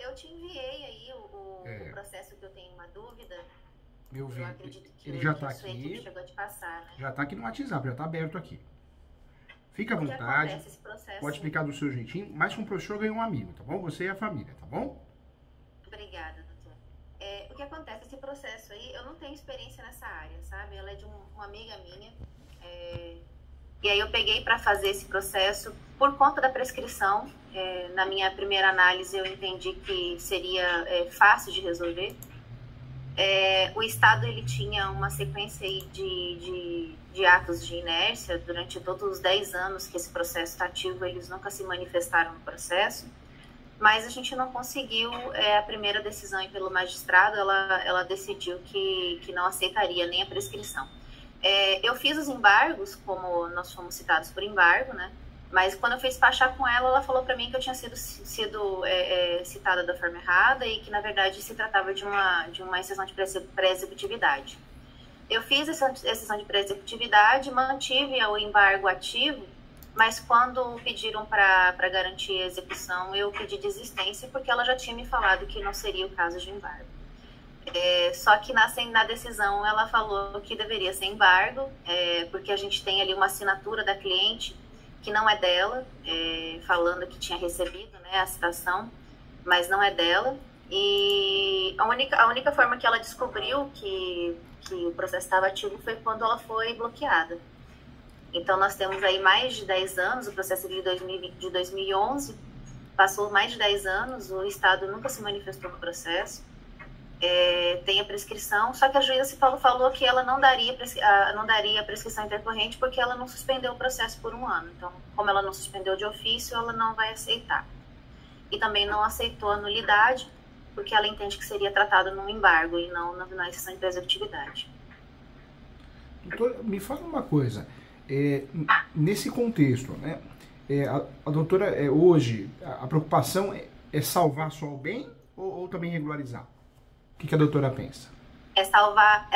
eu te enviei aí o processo que eu tenho uma dúvida. Eu vi. Eu acredito que Ele já que tá a sua aqui. equipe chegou a te passar, né? Já tá aqui no WhatsApp, já tá aberto aqui. Fica à O que vontade. acontece esse processo? Pode explicar do seu jeitinho, mas com o professor ganhou um amigo, tá bom? Você e a família, tá bom? Obrigada, doutor. O que acontece, esse processo aí, eu não tenho experiência nessa área, sabe? Ela é de uma amiga minha. E aí eu peguei para fazer esse processo por conta da prescrição. Na minha primeira análise eu entendi que seria fácil de resolver. O Estado ele tinha uma sequência aí de atos de inércia durante todos os 10 anos que esse processo está ativo, eles nunca se manifestaram no processo, mas a gente não conseguiu. A primeira decisão aí pelo magistrado, ela decidiu que não aceitaria nem a prescrição. Eu fiz os embargos, como nós fomos citados por embargo, né? Mas quando eu fui despachar com ela, ela falou para mim que eu tinha sido citada da forma errada e que, na verdade, se tratava de uma exceção de pré-executividade. Eu fiz essa exceção de pré-executividade, mantive o embargo ativo, mas quando pediram para garantir a execução, eu pedi desistência porque ela já tinha me falado que não seria o caso de embargo. Só que na decisão ela falou que deveria ser embargo, porque a gente tem ali uma assinatura da cliente que não é dela, falando que tinha recebido, né, a citação, mas não é dela. E a única forma que ela descobriu que o processo estava ativo foi quando ela foi bloqueada. Então nós temos aí mais de 10 anos, o processo de 2011, passou mais de 10 anos, o Estado nunca se manifestou no processo. Tem a prescrição, só que a juíza falou que ela não daria a prescrição intercorrente porque ela não suspendeu o processo por 1 ano. Então, como ela não suspendeu de ofício, ela não vai aceitar. E também não aceitou a nulidade, porque ela entende que seria tratado num embargo e não na exceção de executividade. Doutor, me fala uma coisa, nesse contexto, né, a doutora, hoje, a preocupação é salvar só o bem ou também regularizar? O que a doutora pensa? É salvar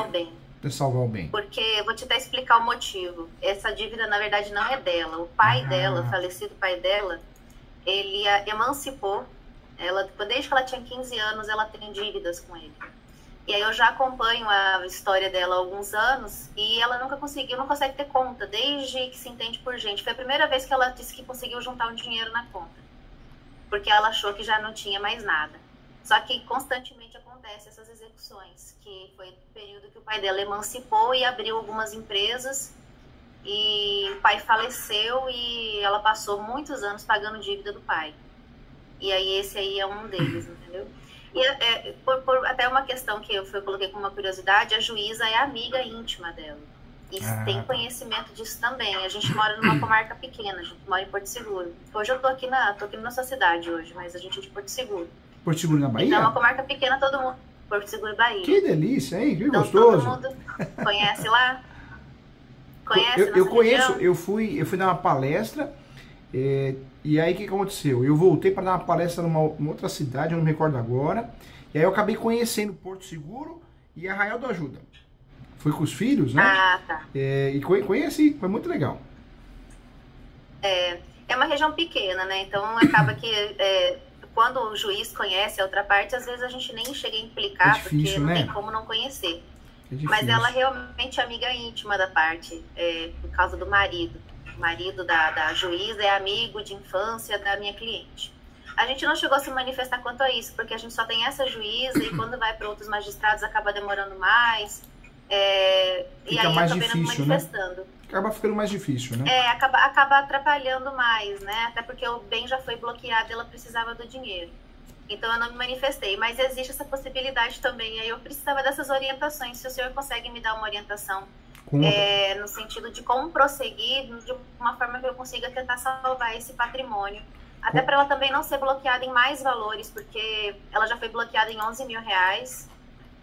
o bem. É salvar o bem. Porque, eu vou te até explicar o motivo. Essa dívida, na verdade, não é dela. O pai dela, o falecido pai dela, ele a emancipou. Desde que ela tinha 15 anos, ela tem dívidas com ele. E aí eu já acompanho a história dela há alguns anos e ela não consegue ter conta, desde que se entende por gente. Foi a primeira vez que ela disse que conseguiu juntar um dinheiro na conta. Porque ela achou que já não tinha mais nada. Só que constantemente acontecem essas execuções, que foi o período que o pai dela emancipou e abriu algumas empresas, e o pai faleceu e ela passou muitos anos pagando dívida do pai. E aí esse aí é um deles, entendeu? E por até uma questão que eu coloquei como uma curiosidade, a juíza é amiga íntima dela. E tem conhecimento disso também. A gente mora numa comarca pequena, a gente mora em Porto Seguro. Hoje eu tô aqui na nossa cidade hoje, mas a gente é de Porto Seguro. Porto Seguro na Bahia? Então, é uma comarca pequena, todo mundo. Porto Seguro, Bahia. Que delícia, hein? Que então, gostoso. Todo mundo conhece lá? Conhece eu conheço, região? eu fui dar uma palestra, e aí o que aconteceu? Eu voltei para dar uma palestra numa outra cidade, eu não me recordo agora, e aí eu acabei conhecendo Porto Seguro e Arraial da Ajuda. Fui com os filhos, né? Ah, tá. E conheci, foi muito legal. É uma região pequena, né? Então acaba que quando o juiz conhece a outra parte, às vezes a gente nem chega a implicar, difícil, porque não né? tem como não conhecer. Mas ela realmente é amiga íntima da parte, por causa do marido. O marido da juíza é amigo de infância da minha cliente. A gente não chegou a se manifestar quanto a isso, porque a gente só tem essa juíza e quando vai para outros magistrados acaba demorando mais. E aí mais acabei não me difícil, manifestando. né? Acaba ficando mais difícil, né? Acaba atrapalhando mais, né? Até porque o bem já foi bloqueado e ela precisava do dinheiro. Então eu não me manifestei, mas existe essa possibilidade também. Aí eu precisava dessas orientações. Se o senhor consegue me dar uma orientação no sentido de como prosseguir, de uma forma que eu consiga tentar salvar esse patrimônio. Até para ela também não ser bloqueada em mais valores, porque ela já foi bloqueada em R$11 mil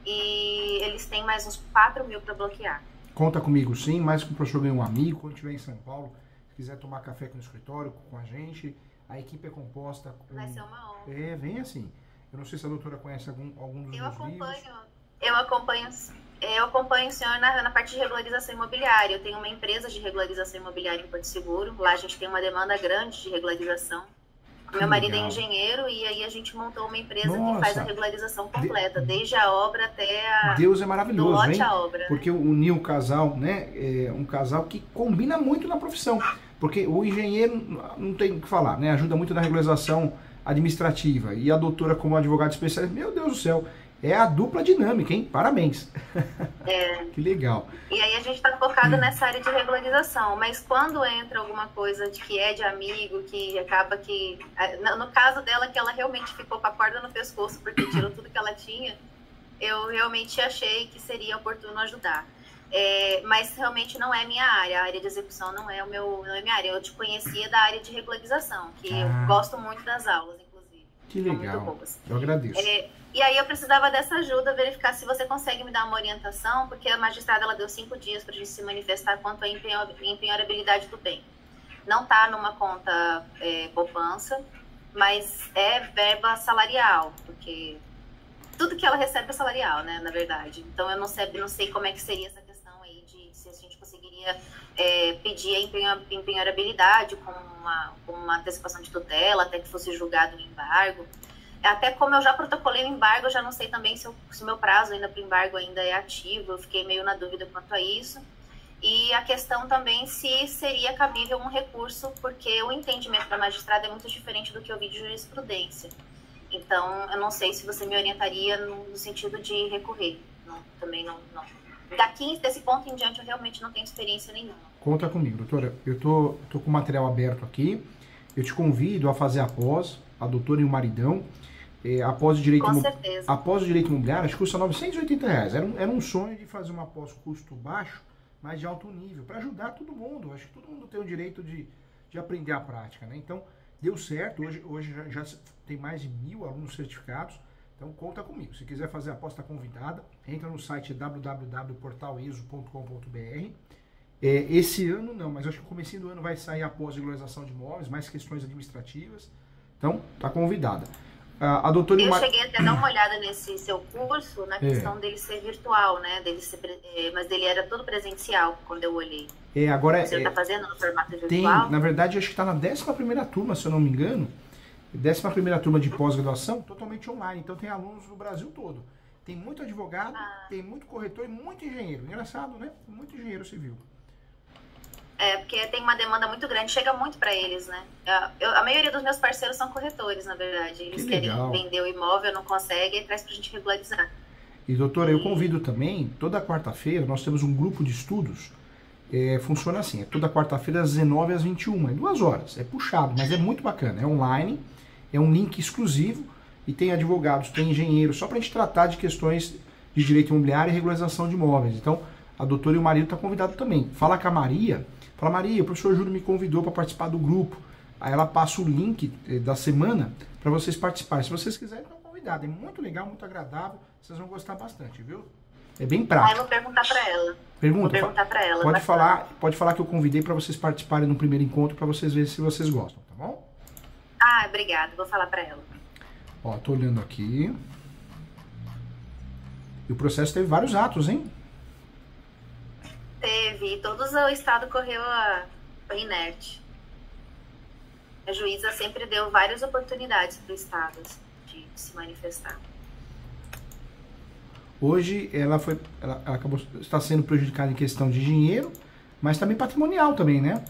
e eles têm mais uns 4 mil para bloquear. Conta comigo sim, mais que o professor ganhou um amigo, quando estiver em São Paulo, se quiser tomar café aqui no escritório com a gente, a equipe é composta com... Vai ser uma honra. Vem assim. Eu não sei se a doutora conhece algum dos meus livros. Eu acompanho o senhor na parte de regularização imobiliária. Eu tenho uma empresa de regularização imobiliária em Porto Seguro. Lá a gente tem uma demanda grande de regularização. Meu marido é legal. engenheiro e aí a gente montou uma empresa que faz a Nossa, regularização completa, desde a obra até Deus é do maravilhoso, lote hein? à obra, né? Porque uniu o casal, né? É um casal que combina muito na profissão. Porque o engenheiro não tem o que falar, né? Ajuda muito na regularização administrativa. E a doutora, como advogada especialista, meu Deus do céu, é a dupla dinâmica, hein? Parabéns. É. Que legal. E aí a gente está focado nessa área de regularização, mas quando entra alguma coisa de que é de amigo, que acaba que... No caso dela, que ela realmente ficou com a corda no pescoço porque tirou tudo que ela tinha, eu realmente achei que seria oportuno ajudar. Mas realmente não é minha área, a área de execução não é minha área. Eu te conhecia da área de regularização, que eu gosto muito das aulas, inclusive. Que legal. São muito boas. Eu agradeço. E aí eu precisava dessa ajuda, verificar se você consegue me dar uma orientação, porque a magistrada ela deu 5 dias para a gente se manifestar quanto à empenhorabilidade do bem. Não está numa conta poupança, mas é verba salarial, porque tudo que ela recebe é salarial, né, na verdade. Então eu não sei como é que seria essa questão aí de se a gente conseguiria pedir a empenhorabilidade com uma antecipação de tutela, até que fosse julgado o embargo. Até como eu já protocolei o embargo, eu já não sei também se o meu prazo ainda para o embargo ainda é ativo, eu fiquei meio na dúvida quanto a isso. E a questão também se seria cabível um recurso, porque o entendimento da magistrada é muito diferente do que eu vi de jurisprudência. Então, eu não sei se você me orientaria no sentido de recorrer. Também não. Desse ponto em diante, eu realmente não tenho experiência nenhuma. Conta comigo, doutora. Eu tô com o material aberto aqui. Eu te convido a fazer a pós, a doutora e o maridão. Após o direito, Com certeza. Após o direito imobiliário, acho que custa R$980. Era um sonho de fazer uma pós custo baixo, mas de alto nível, para ajudar todo mundo. Acho que todo mundo tem o direito de aprender a prática, né? Então, deu certo. Hoje já tem mais de 1.000 alunos certificados. Então, conta comigo. Se quiser fazer a pós, está convidada. Entra no site www.portaleso.com.br. Esse ano não, mas acho que no comecinho do ano vai sair a pós-regularização de imóveis, mais questões administrativas. Então, está convidada. A doutora Eu cheguei até a dar uma olhada nesse seu curso, na questão dele ser virtual, né? Mas ele era todo presencial, quando eu olhei. Agora Você está fazendo no formato virtual? Na verdade, acho que está na 11ª turma, se eu não me engano. 11ª turma de pós-graduação, totalmente online. Então, tem alunos do Brasil todo. Tem muito advogado, tem muito corretor e muito engenheiro. Engraçado, né? Muito engenheiro civil. Porque tem uma demanda muito grande, chega muito para eles, né? A maioria dos meus parceiros são corretores, na verdade. Eles querem vender o imóvel, não conseguem, e traz pra gente regularizar. E, doutora, eu convido também, toda quarta-feira, nós temos um grupo de estudos. Funciona assim, toda quarta-feira, das 19 às 21, 2 horas. É puxado, mas é muito bacana. É online, é um link exclusivo, e tem advogados, tem engenheiros, só pra gente tratar de questões de direito imobiliário e regularização de imóveis. Então, a doutora e o marido estão convidados também. Fala com a Maria. Fala, Maria, o professor Júlio me convidou para participar do grupo. Aí ela passa o link da semana para vocês participarem. Se vocês quiserem, estão convidados. É muito legal, muito agradável. Vocês vão gostar bastante, viu? É bem prático. Aí eu vou perguntar para ela. Pergunta. Vou perguntar para ela. Pode falar que eu convidei para vocês participarem no primeiro encontro para vocês verem se vocês gostam, tá bom? Obrigada. Vou falar para ela. Ó, tô olhando aqui. E o processo teve vários atos, hein? Teve, todos o Estado correu inerte. A juíza sempre deu várias oportunidades para o Estado de se manifestar. Hoje ela acabou está sendo prejudicada em questão de dinheiro, mas também patrimonial também, né?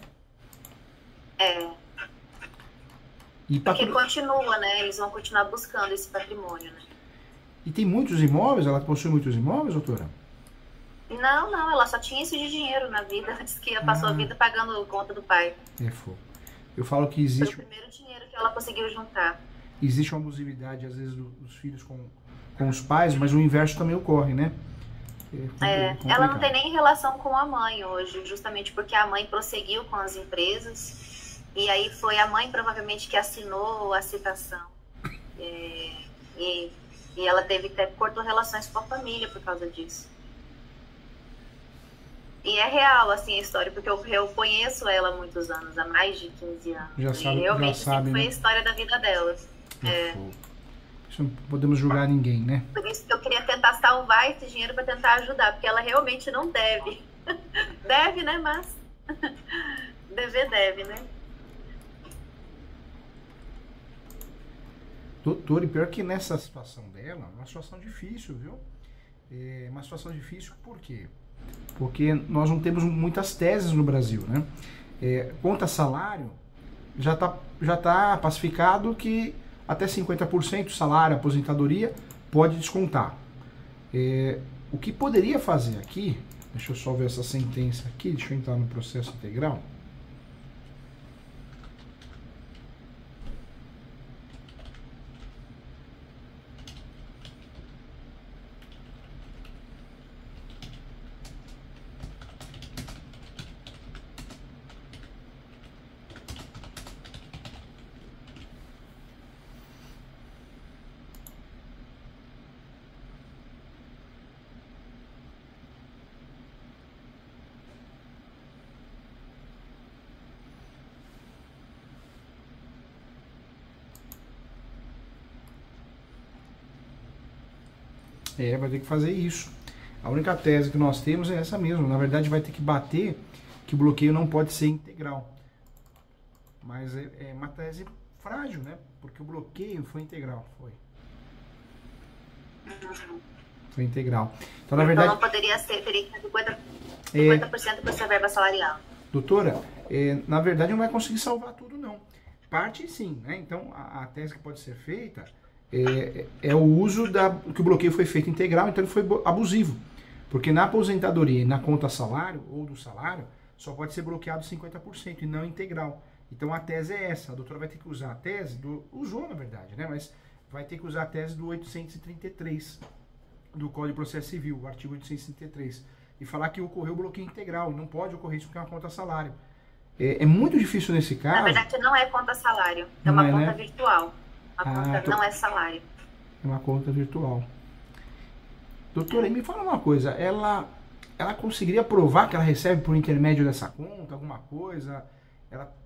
Porque continua, né? Eles vão continuar buscando esse patrimônio, né? E tem muitos imóveis? Ela possui muitos imóveis, doutora? Não, ela só tinha isso de dinheiro na vida. Diz que passou a vida pagando conta do pai. Eu falo que existe... Foi o primeiro dinheiro que ela conseguiu juntar. Existe uma abusividade, às vezes, dos filhos com os pais, mas o inverso também ocorre, né? Ela não tem nem relação com a mãe hoje, justamente porque a mãe prosseguiu com as empresas. E aí foi a mãe, provavelmente, que assinou a citação. E ela cortou relações com a família por causa disso. E é real, assim, a história, porque eu conheço ela há muitos anos, há mais de 15 anos. Realmente sempre foi a história da vida dela. Isso não podemos julgar ninguém, né? Por isso que eu queria tentar salvar esse dinheiro para tentar ajudar, porque ela realmente não deve. Deve, né, mas... Dever deve, né? Doutor, e pior que nessa situação dela, é uma situação difícil, viu? É uma situação difícil por quê? Porque nós não temos muitas teses no Brasil, né? Conta salário, já tá pacificado que até 50% salário, aposentadoria, pode descontar. O que poderia fazer aqui, deixa eu só ver essa sentença aqui, deixa eu entrar no processo integral. Vai ter que fazer isso. A única tese que nós temos é essa mesmo. Na verdade, vai ter que bater que o bloqueio não pode ser integral. Mas é uma tese frágil, né? Porque o bloqueio foi integral. Foi integral. Então, na verdade... Então, não poderia ser, teria que ter 50% para essa verba salarial. Doutora, na verdade, não vai conseguir salvar tudo, não. Parte, sim, né? Então, a tese que pode ser feita... É o uso que o bloqueio foi feito integral, então ele foi abusivo. Porque na aposentadoria e na conta salário, ou do salário, só pode ser bloqueado 50% e não integral. Então a tese é essa. A doutora vai ter que usar a tese usou na verdade, né? Mas vai ter que usar a tese do 833 do Código de Processo Civil, o artigo 833, e falar que ocorreu bloqueio integral. E não pode ocorrer isso porque é uma conta salário. É muito difícil nesse caso. Na verdade, não é conta salário, é uma conta, né? Virtual. A conta não é salário. É uma conta virtual. Doutora, me fala uma coisa. Ela conseguiria provar que ela recebe por intermédio dessa conta alguma coisa?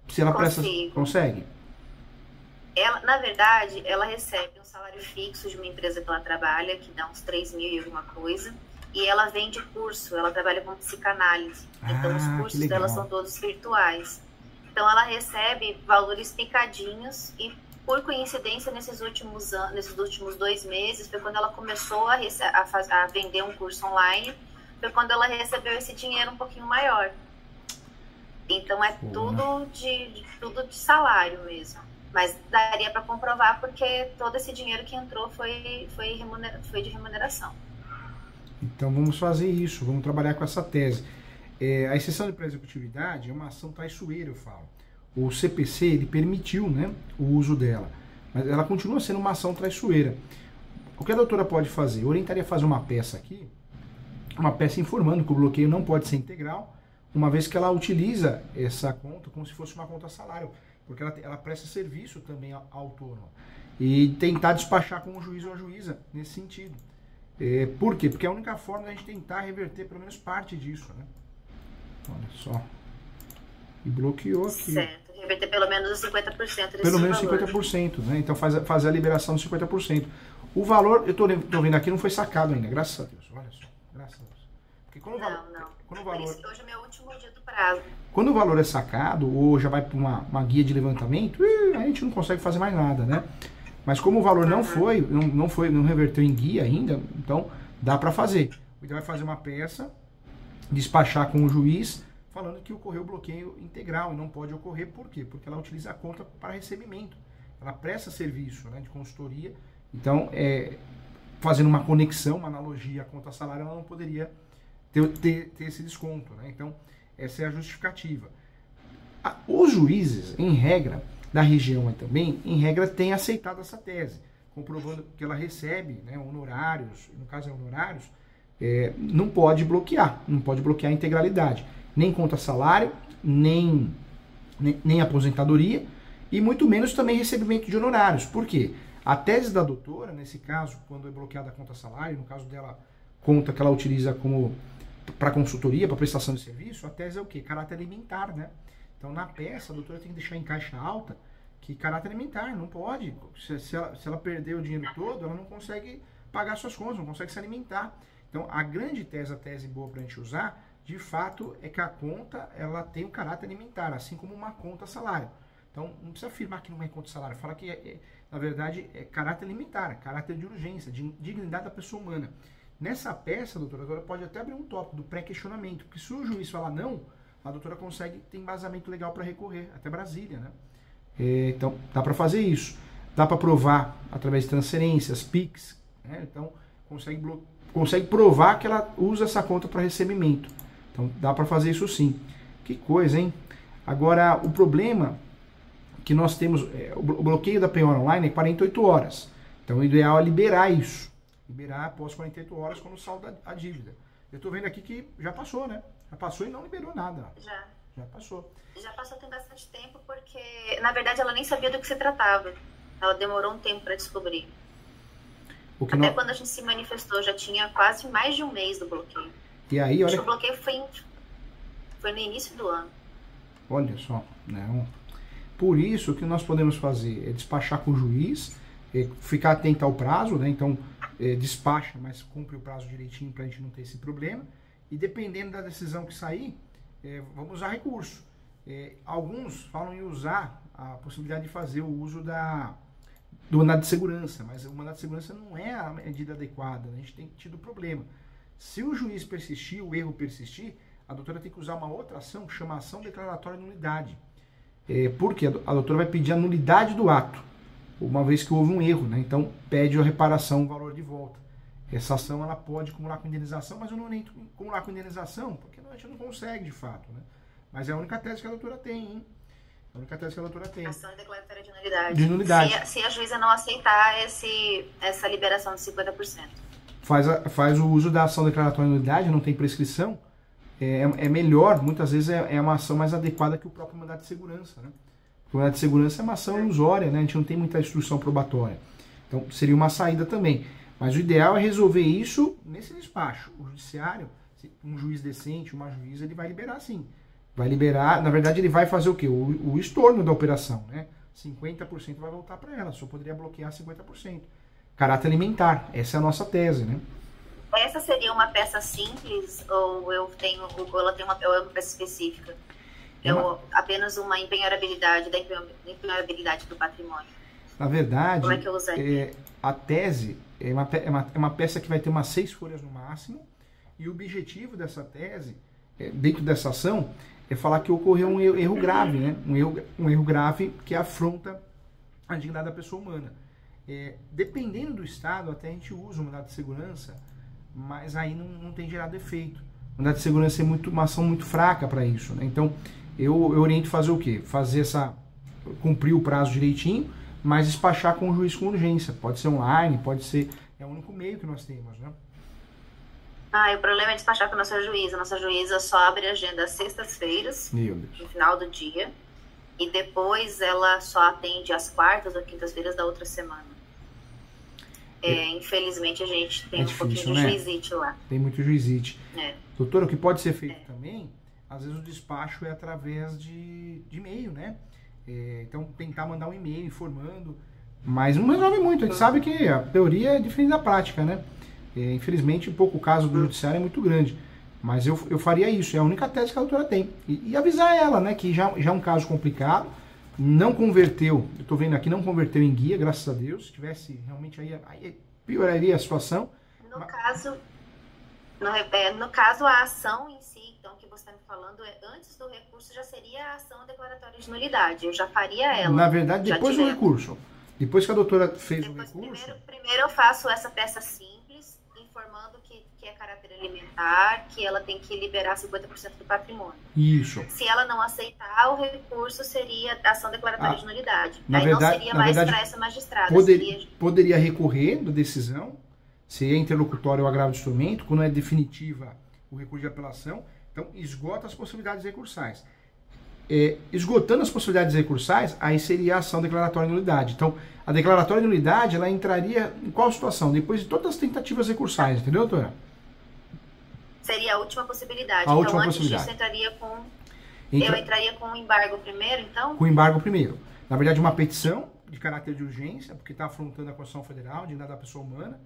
Se ela presta... Consegue? Na verdade, ela recebe um salário fixo de uma empresa que ela trabalha, que dá uns 3 mil e alguma coisa. E ela vende curso, ela trabalha com psicanálise. Então, os cursos dela são todos virtuais. Então, ela recebe valores picadinhos e... Por coincidência, nesses últimos 2 meses, foi quando ela começou a vender um curso online, foi quando ela recebeu esse dinheiro um pouquinho maior. Então, tudo de salário mesmo. Mas daria para comprovar, porque todo esse dinheiro que entrou foi de remuneração. Então, vamos fazer isso, vamos trabalhar com essa tese. A exceção de pré-executividade é uma ação traiçoeira, eu falo. O CPC, ele permitiu, né, o uso dela, mas ela continua sendo uma ação traiçoeira. O que a doutora pode fazer? Eu orientaria a fazer uma peça aqui, uma peça informando que o bloqueio não pode ser integral, uma vez que ela utiliza essa conta como se fosse uma conta salário, porque ela presta serviço também autônomo. E tentar despachar com o juiz ou a juíza nesse sentido. Por quê? Porque é a única forma da gente tentar reverter pelo menos parte disso, né? Olha só. E bloqueou aqui. Certo. Reverter pelo menos os 50% desse Pelo menos valor. 50%, né? Então fazer a liberação de 50%. O valor, eu tô vendo aqui, não foi sacado ainda, graças a Deus. Olha só, graças a Deus. Porque quando o valor, hoje é o meu último dia do prazo. Quando o valor é sacado, ou já vai para uma guia de levantamento, a gente não consegue fazer mais nada, né? Mas como o valor não reverteu em guia ainda, então dá para fazer. Então vai fazer uma peça, despachar com o juiz, falando que ocorreu bloqueio integral e não pode ocorrer. Por quê? Porque ela utiliza a conta para recebimento. Ela presta serviço, né, de consultoria. Então, fazendo uma conexão, uma analogia à conta salário, ela não poderia ter esse desconto, né? Então, essa é a justificativa. Os juízes, em regra, da região também, em regra, têm aceitado essa tese, comprovando que ela recebe, né, honorários, no caso honorários, não pode bloquear a integralidade. Nem conta salário, nem aposentadoria, e muito menos também recebimento de honorários. Por quê? A tese da doutora, nesse caso, quando é bloqueada a conta salário, no caso dela, conta que ela utiliza como para consultoria, para prestação de serviço, a tese é o quê? Caráter alimentar, né? Então, na peça, a doutora tem que deixar em caixa alta que caráter alimentar, não pode. Se ela perder o dinheiro todo, ela não consegue pagar suas contas, não consegue se alimentar. Então, a grande tese, a tese boa para a gente usar, de fato, é que a conta ela tem o caráter alimentar, assim como uma conta salário. Então, não precisa afirmar que não é contra o salário. Fala que, na verdade, é caráter alimentar, caráter de urgência, de dignidade da pessoa humana. Nessa peça, doutora, agora pode até abrir um tópico do pré-questionamento, porque se o juiz falar não, a doutora consegue ter embasamento legal para recorrer, até Brasília, né? Então, dá para fazer isso. Dá para provar através de transferências, PIX, né? Então, consegue provar que ela usa essa conta para recebimento. Então, dá para fazer isso sim. Que coisa, hein? Agora, o problema que nós temos, o bloqueio da penhora online é 48 horas. Então, o ideal é liberar isso. Liberar após 48 horas quando salda a dívida. Eu estou vendo aqui que já passou, né? Já passou e não liberou nada. Já passou. Já passou tem bastante tempo porque, na verdade, ela nem sabia do que se tratava. Ela demorou um tempo para descobrir. Até quando a gente se manifestou, já tinha quase mais de um mês do bloqueio. E aí, olha... O bloqueio foi no início do ano. Olha só, não. Por isso, o que nós podemos fazer é despachar com o juiz, ficar atento ao prazo, né? Então, despacha, mas cumpre o prazo direitinho para a gente não ter esse problema. E dependendo da decisão que sair, vamos usar recurso. Alguns falam em usar a possibilidade de fazer o uso do mandado de segurança, mas o mandado de segurança não é a medida adequada, né? A gente tem tido problema. Se o juiz persistir, o erro persistir, a doutora tem que usar uma outra ação, que chama ação declaratória de nulidade. Porque a doutora vai pedir a nulidade do ato, uma vez que houve um erro, né? Então pede a reparação, o valor de volta. Essa ação ela pode acumular com indenização, mas eu não entro em acumular com indenização, porque a gente não consegue de fato, né? Mas é a única tese que a doutora tem, hein? A única tese que a doutora tem. Ação declaratória de nulidade. De nulidade. Se a juíza não aceitar essa liberação de 50%. Faz o uso da ação declaratória de nulidade, não tem prescrição. É melhor, muitas vezes é uma ação mais adequada que o próprio mandado de segurança, né? O mandado de segurança é uma ação ilusória, né? A gente não tem muita instrução probatória. Então seria uma saída também. Mas o ideal é resolver isso nesse despacho. O judiciário, um juiz decente, uma juíza, ele vai liberar sim. Vai liberar, na verdade ele vai fazer o quê? O estorno da operação, né? 50% vai voltar para ela, só poderia bloquear 50%. Caráter alimentar, essa é a nossa tese, né? Essa seria uma peça simples ou ela tem uma peça específica? Apenas uma empenhorabilidade da empenhorabilidade do patrimônio. Na verdade, como é que eu usaria? A tese é uma peça que vai ter umas 6 folhas no máximo, e o objetivo dessa tese, dentro dessa ação, é falar que ocorreu um erro grave, né? Um erro grave que afronta a dignidade da pessoa humana. Dependendo do estado, até a gente usa o mandado de segurança, mas aí não tem gerado efeito. O mandado de segurança é uma ação muito fraca para isso, né? Então, eu oriento fazer o quê? Cumprir o prazo direitinho, mas despachar com o juiz com urgência. Pode ser online, pode ser... É o único meio que nós temos, né? E o problema é despachar com a nossa juíza. A nossa juíza só abre a agenda às sextas-feiras, no final do dia, e depois ela só atende às quartas ou quintas-feiras da outra semana. Infelizmente a gente tem um pouquinho de juizite lá. Tem muito juizite. Doutora, o que pode ser feito também, às vezes o despacho é através de e-mail, né? Então tentar mandar um e-mail informando, mas não resolve muito. A gente sabe que a teoria é diferente da prática, né? Infelizmente, o caso do judiciário é muito grande. Mas eu faria isso, é a única tese que a doutora tem. E avisar ela, né, que já é um caso complicado, não converteu, eu estou vendo aqui, não converteu em guia, graças a Deus. Se tivesse realmente aí pioraria a situação. No caso, a ação em si, então, que você está me falando, antes do recurso já seria a ação declaratória de nulidade. Eu já faria ela. Na verdade, depois do recurso. Depois que a doutora fez o recurso... Primeiro eu faço essa peça simples, informando que é caráter alimentar, que ela tem que liberar 50% do patrimônio. Isso. Se ela não aceitar, o recurso seria a ação declaratória de nulidade. Não seria mais para essa magistrada. Poderia recorrer da decisão, se é interlocutório ou agravo de instrumento, quando é definitiva o recurso de apelação, então esgota as possibilidades recursais. Esgotando as possibilidades recursais, aí seria a ação declaratória de nulidade. Então, a declaratória de nulidade, ela entraria em qual situação? Depois de todas as tentativas recursais, entendeu, doutora? Seria a última possibilidade. Antes disso, eu entraria com o embargo primeiro, então? Com o embargo primeiro. Na verdade, uma petição de caráter de urgência, porque está afrontando a Constituição Federal, dignidade da pessoa humana.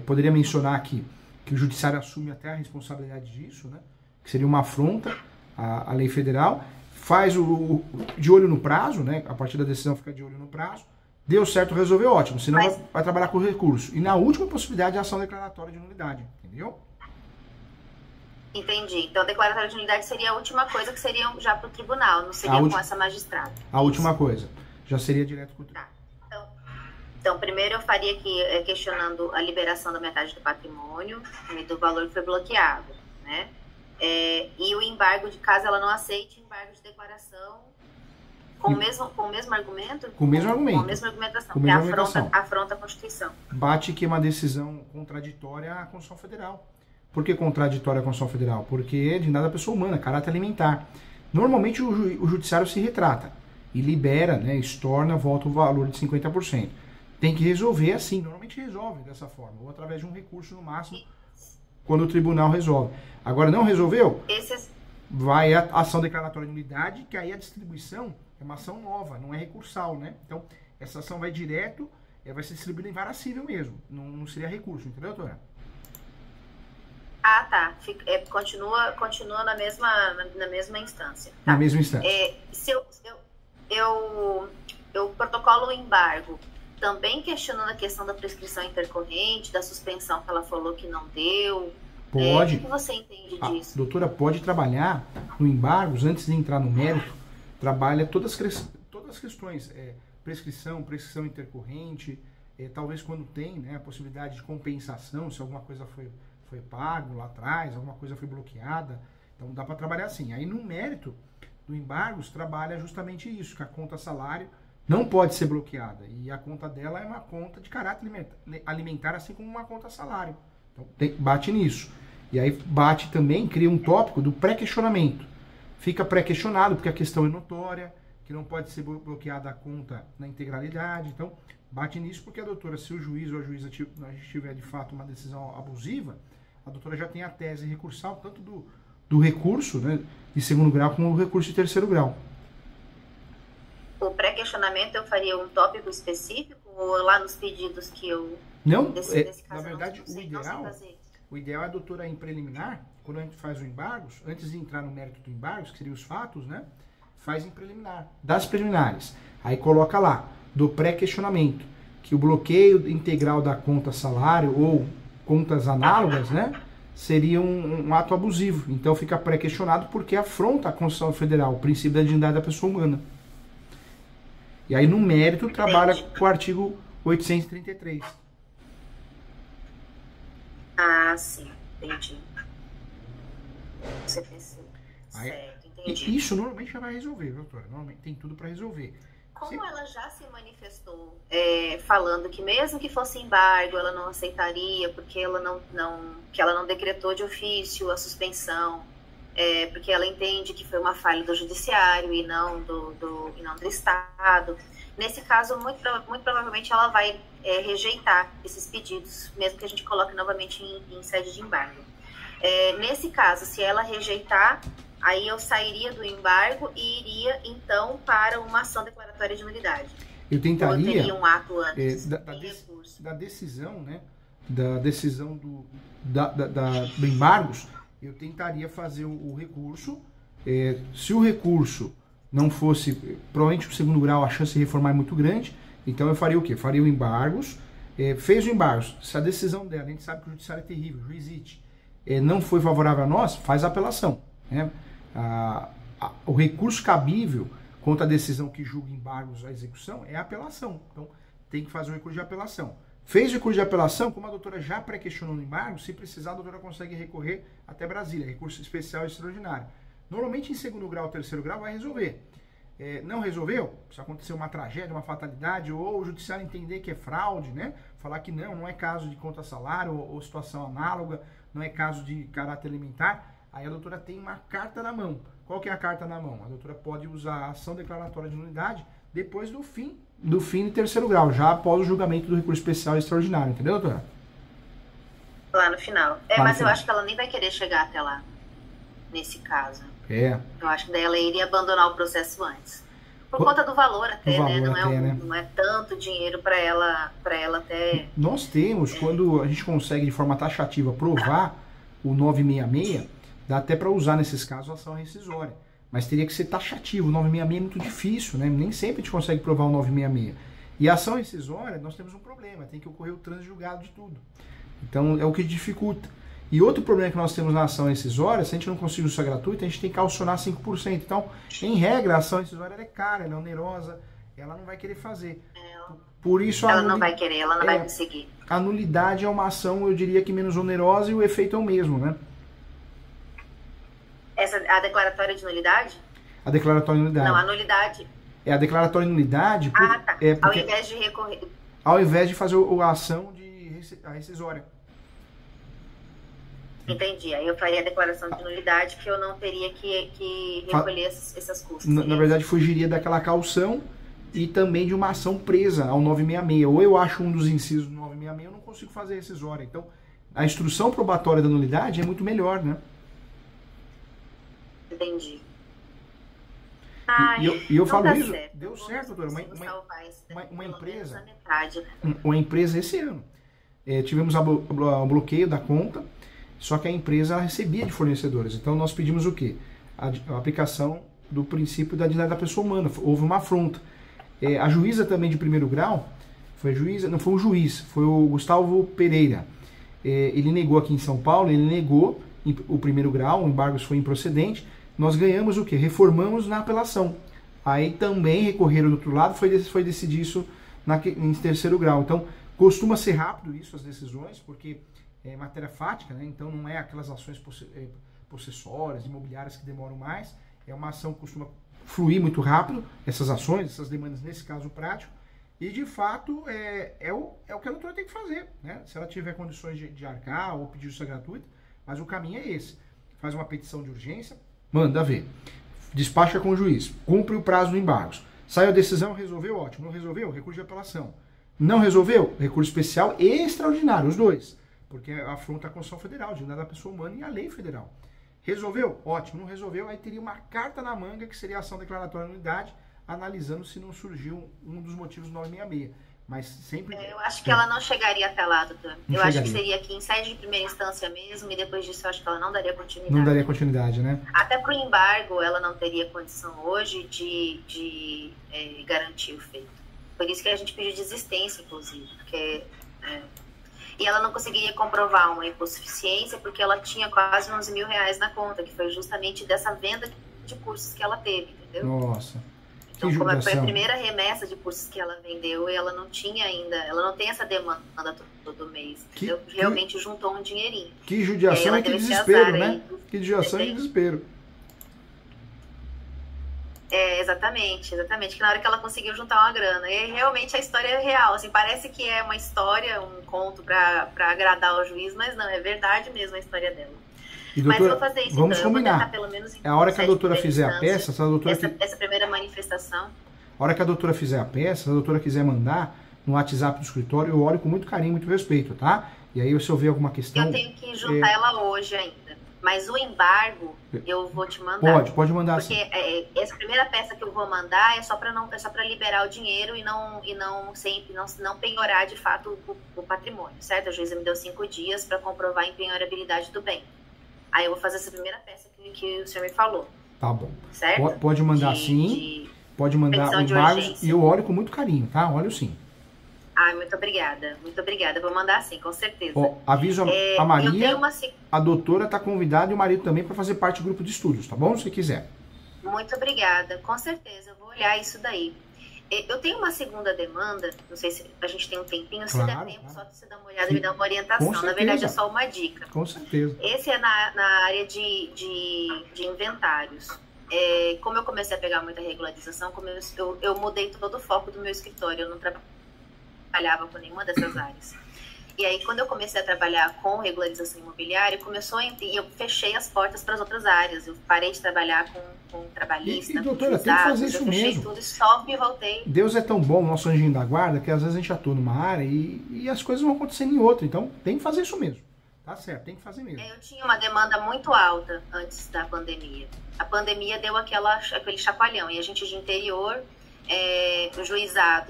Poderia mencionar aqui que o judiciário assume até a responsabilidade disso, né? Que seria uma afronta à lei federal. faz de olho no prazo, né? A partir da decisão fica de olho no prazo. Deu certo, resolveu, ótimo. Senão vai trabalhar com recurso. E na última possibilidade, a ação declaratória de nulidade. Entendeu? Entendi. Então, a declaratória de nulidade seria a última coisa que seria já para o tribunal, não seria com essa magistrada. A última coisa. Já seria direto com o tribunal. Tá. Então, primeiro eu faria aqui questionando a liberação da metade do patrimônio e do valor que foi bloqueado, né? E o embargo, de caso ela não aceite, embargo de declaração com o mesmo argumento? Com o mesmo argumento. Com a mesma argumentação, que afronta a Constituição. Bate que é uma decisão contraditória à Constituição Federal. Por que contraditória à Constituição Federal? Porque de nada a pessoa humana, caráter alimentar. Normalmente o judiciário se retrata e libera, né, estorna, volta o valor de 50%. Tem que resolver assim, normalmente resolve dessa forma, ou através de um recurso no máximo, quando o tribunal resolve. Agora não resolveu, vai a ação declaratória de nulidade, que aí a distribuição é uma ação nova, não é recursal, né? Então, essa ação vai direto, vai ser distribuída em vara civil mesmo, não seria recurso, entendeu, doutora? Ah, tá. Continua na mesma instância. Tá. Na mesma instância. Se eu protocolo o embargo, também questionando a questão da prescrição intercorrente, da suspensão que ela falou que não deu. Pode. O que você entende disso? Doutora, pode trabalhar no embargos, antes de entrar no mérito, trabalha todas as questões, prescrição intercorrente, talvez quando tem, né, a possibilidade de compensação, se alguma coisa foi pago lá atrás, alguma coisa foi bloqueada, então dá para trabalhar assim. Aí no mérito do embargos trabalha justamente isso, que a conta salário não pode ser bloqueada, e a conta dela é uma conta de caráter alimentar, assim como uma conta salário. Então bate nisso. E aí bate também, cria um tópico do pré-questionamento. Fica pré-questionado, porque a questão é notória, que não pode ser bloqueada a conta na integralidade. Então, bate nisso, porque a doutora, se o juiz ou a juíza tiver de fato uma decisão abusiva, a doutora já tem a tese recursal, tanto do recurso, né, de segundo grau, como o recurso de terceiro grau. O pré-questionamento eu faria um tópico específico, ou lá nos pedidos que eu... Não, nesse caso, na verdade, o ideal é a doutora em preliminar, quando a gente faz o embargos, antes de entrar no mérito do embargos, que seriam os fatos, né, faz em preliminar, das preliminares. Aí coloca lá, do pré-questionamento, que o bloqueio integral da conta salário ou contas análogas, né, seria um ato abusivo. Então fica pré-questionado porque afronta a Constituição Federal, o princípio da dignidade da pessoa humana. E aí no mérito trabalha com o artigo 833. Ah, sim, entendi. Você pensou. Certo, entendi. Isso normalmente já vai resolver, doutora. Normalmente tem tudo para resolver. Como ela já se manifestou falando que mesmo que fosse embargo, ela não aceitaria, porque ela não decretou de ofício a suspensão, porque ela entende que foi uma falha do judiciário e não do Estado. Nesse caso, muito provavelmente ela vai rejeitar esses pedidos, mesmo que a gente coloque novamente em sede de embargo. Nesse caso, se ela rejeitar, aí eu sairia do embargo e iria, então, para uma ação declaratória de nulidade. Eu tentaria... Eu teria um ato antes da decisão, né? Da decisão do embargos, eu tentaria fazer o recurso. Se o recurso não fosse, provavelmente o segundo grau, a chance de reformar é muito grande, então eu faria o quê? Faria o embargos, fez o embargos, se a decisão dela, a gente sabe que o judiciário é terrível, o juizite, não foi favorável a nós, faz a apelação, né? O recurso cabível contra a decisão que julga embargos à execução é a apelação. Então, tem que fazer um recurso de apelação. Fez o recurso de apelação, como a doutora já pré-questionou no embargo, se precisar, a doutora consegue recorrer até Brasília, recurso especial e extraordinário. Normalmente, em segundo grau ou terceiro grau, vai resolver. Não resolveu? Se acontecer uma tragédia, uma fatalidade, ou o judiciário entender que é fraude, né? Falar que não é caso de conta salário ou situação análoga, não é caso de caráter alimentar, aí a doutora tem uma carta na mão. Qual que é a carta na mão? A doutora pode usar a ação declaratória de nulidade depois do fim de terceiro grau, já após o julgamento do recurso especial e extraordinário, entendeu, doutora? Lá no final. Mas eu acho que ela nem vai querer chegar até lá, nesse caso. Eu acho que daí ela iria abandonar o processo antes. Por conta do valor até, né? Não é tanto dinheiro para ela até... Nós temos, quando a gente consegue de forma taxativa provar o 966, dá até para usar nesses casos a ação rescisória. mas teria que ser taxativo. O 966 é muito difícil, né? Nem sempre a gente consegue provar o 966. E a ação rescisória, nós temos um problema, tem que ocorrer o trânsito julgado de tudo. Então é o que dificulta. E outro problema que nós temos na ação rescisória, se a gente não conseguir justiça gratuita, a gente tem que calcionar 5%. Então, em regra, a ação rescisória ela é cara, ela é onerosa, ela não vai querer fazer. Por isso ela não vai querer, ela não vai conseguir. A nulidade é uma ação, eu diria que menos onerosa e o efeito é o mesmo, né? A declaratória de nulidade? A declaratória de nulidade. Não, a nulidade. É a declaratória de nulidade. Tá. Porque, ao invés de recorrer. Ao invés de fazer a ação a rescisória. Entendi. Aí eu faria a declaração de nulidade que eu não teria que recolher essas custas. Na verdade, fugiria daquela caução e também de uma ação presa ao 966. Ou eu acho um dos incisos do 966, eu não consigo fazer rescisória. Então, a instrução probatória da nulidade é muito melhor, né? Entendi. E eu falo isso, certo. Deu certo, doutora. Uma empresa esse ano. Tivemos o bloqueio da conta, só que a empresa recebia de fornecedores. Então nós pedimos o quê? A aplicação do princípio da dignidade da pessoa humana. Houve uma afronta. A juíza também de primeiro grau, não foi um juiz, foi o Gustavo Pereira. Ele negou aqui em São Paulo, ele negou o primeiro grau, o embargo foi improcedente. Nós ganhamos o quê? Reformamos na apelação. Aí também recorreram do outro lado, foi decidir isso em terceiro grau. Então, costuma ser rápido isso, as decisões, porque é matéria fática, né? Então não é aquelas ações possessórias, imobiliárias que demoram mais. É uma ação que costuma fluir muito rápido, essas ações, essas demandas, nesse caso prático. E, de fato, é o que a doutora tem que fazer, né? Se ela tiver condições de arcar ou pedir justiça gratuita, mas o caminho é esse. Faz uma petição de urgência, manda ver. Despacha com o juiz, cumpre o prazo do embargo. Saiu a decisão, resolveu, ótimo. Não resolveu, recurso de apelação. Não resolveu, recurso especial e extraordinário, os dois. Porque afronta a Constituição Federal, dignidade da pessoa humana e a lei federal. Resolveu? Ótimo. Não resolveu, aí teria uma carta na manga, que seria a ação declaratória de nulidade, analisando se não surgiu um dos motivos do 966. Mas sempre... Eu acho que ela não chegaria até lá, doutor. Eu acho que seria aqui em sede de primeira instância mesmo, e depois disso eu acho que ela não daria continuidade. Não daria continuidade, né? Até para o embargo, ela não teria condição hoje de garantir o feito. Por isso que a gente pediu desistência, inclusive. Porque, e ela não conseguiria comprovar uma hipossuficiência, porque ela tinha quase uns R$1.000 na conta, que foi justamente dessa venda de cursos que ela teve, entendeu? Nossa. Então, como foi a primeira remessa de cursos que ela vendeu, e ela não tinha ainda, ela não tem essa demanda todo mês, entendeu? Realmente juntou um dinheirinho. Que judiação e que desespero, né? Que judiação e desespero. Exatamente, que na hora que ela conseguiu juntar uma grana, e realmente a história é real, assim, parece que é uma história, um conto para agradar o juiz, mas não, é verdade mesmo a história dela. E, doutora, mas eu vou fazer isso, vamos então. combinar. Eu vou tentar, pelo menos, a hora que a doutora fizer a peça, se a doutora essa primeira manifestação. A hora que a doutora fizer a peça, se a doutora quiser mandar no WhatsApp do escritório, eu olho com muito carinho, muito respeito, tá? E aí, se eu ver alguma questão... Eu tenho que juntar ela hoje ainda. Mas o embargo, eu vou te mandar. Pode mandar. Porque essa primeira peça que eu vou mandar é só para liberar o dinheiro e não penhorar de fato o patrimônio, certo? A juíza me deu 5 dias para comprovar a empenhorabilidade do bem. Aí eu vou fazer essa primeira peça que o senhor me falou. Tá bom. Certo? Pode mandar sim. Pode mandar o embargo e eu olho com muito carinho, tá? Olho sim. Muito obrigada. Muito obrigada. Vou mandar sim, com certeza. Aviso a Maria, a doutora está convidada e o marido também para fazer parte do grupo de estudos, tá bom? Se quiser. Muito obrigada. Com certeza, eu vou olhar isso daí. Eu tenho uma segunda demanda, não sei se a gente tem um tempinho, se der tempo, só de você dar uma olhada e me dar uma orientação. Na verdade, é só uma dica. Com certeza. Esse é na área de inventários. Como eu comecei a pegar muita regularização, eu mudei todo o foco do meu escritório, eu não trabalhava com nenhuma dessas áreas. E aí, quando eu comecei a trabalhar com regularização imobiliária, e eu fechei as portas para as outras áreas. Eu parei de trabalhar com trabalhista, e doutora, tem que fazer isso mesmo. Tudo e só me voltei. Deus é tão bom, nosso anjinho da guarda, que às vezes a gente atua numa área e as coisas vão acontecendo em outra. Então, tem que fazer isso mesmo. Tá certo, tem que fazer mesmo. Eu tinha uma demanda muito alta antes da pandemia. A pandemia deu aquele chacoalhão. E a gente de interior...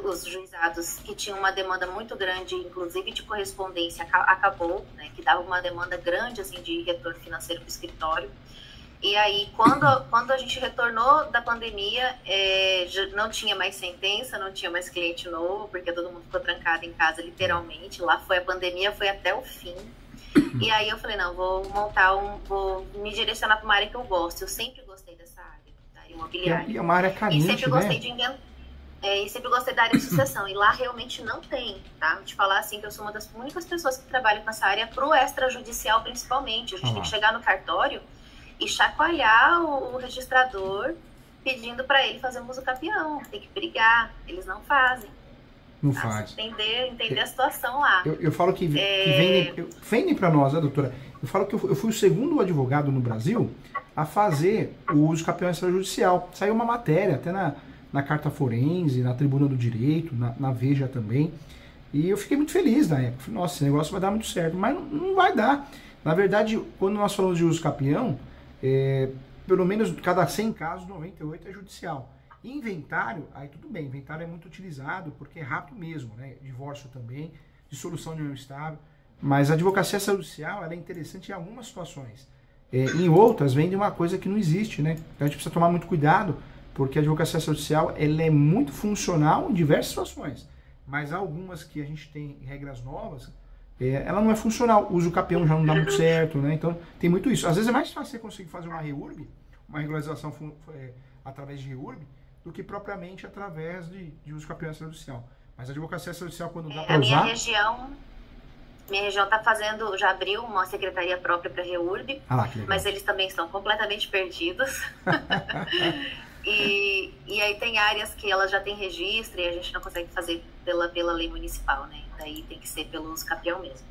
os juizados que tinham uma demanda muito grande, inclusive de correspondência, acabou, né, que dava uma demanda grande assim, de retorno financeiro para o escritório. E aí, quando a gente retornou da pandemia, não tinha mais sentença, não tinha mais cliente novo, porque todo mundo ficou trancado em casa, literalmente. Lá foi a pandemia, foi até o fim. E aí eu falei, não, vou me direcionar para uma área que eu gosto. Eu sempre gostei dessa área, da área imobiliária. E é uma área carente, e sempre gostei né? de inventar. E sempre gostei da área de sucessão. E lá realmente não tem, tá? Vou te falar assim que eu sou uma das únicas pessoas que trabalham com essa área pro extrajudicial, principalmente. A gente tem que chegar no cartório e chacoalhar o registrador pedindo para ele fazer um uso capião. Tem que brigar. Eles não fazem. Não faz. Entender a situação lá. Eu falo que vendem para nós, né, doutora? Eu falo que eu fui o segundo advogado no Brasil a fazer o uso capião extrajudicial. Saiu uma matéria, até na Carta Forense, na Tribuna do Direito, na Veja também. E eu fiquei muito feliz na época. Falei, nossa, esse negócio vai dar muito certo. Mas não vai dar. Na verdade, quando nós falamos de uso capião, pelo menos cada 100 casos, 98 é judicial. Inventário, aí tudo bem, inventário é muito utilizado porque é rápido mesmo, né? Divórcio também, dissolução de união estável. Mas a advocacia extrajudicial ela é interessante em algumas situações. Em outras, vem de uma coisa que não existe, né? Então a gente precisa tomar muito cuidado, porque a advocacia extrajudicial ela é muito funcional em diversas situações. Mas há algumas que a gente tem regras novas, ela não é funcional. O uso capião já não dá muito certo, né? Então tem muito isso. Às vezes é mais fácil você conseguir fazer uma REURB, uma regularização através de REURB, do que propriamente através de uso capião extrajudicial. Mas a advocacia extrajudicial, quando dá para usar... Minha região está fazendo, já abriu uma secretaria própria para REURB, mas eles também estão completamente perdidos. E aí tem áreas que elas já têm registro e a gente não consegue fazer pela lei municipal, né? Daí tem que ser pelo uso capião mesmo.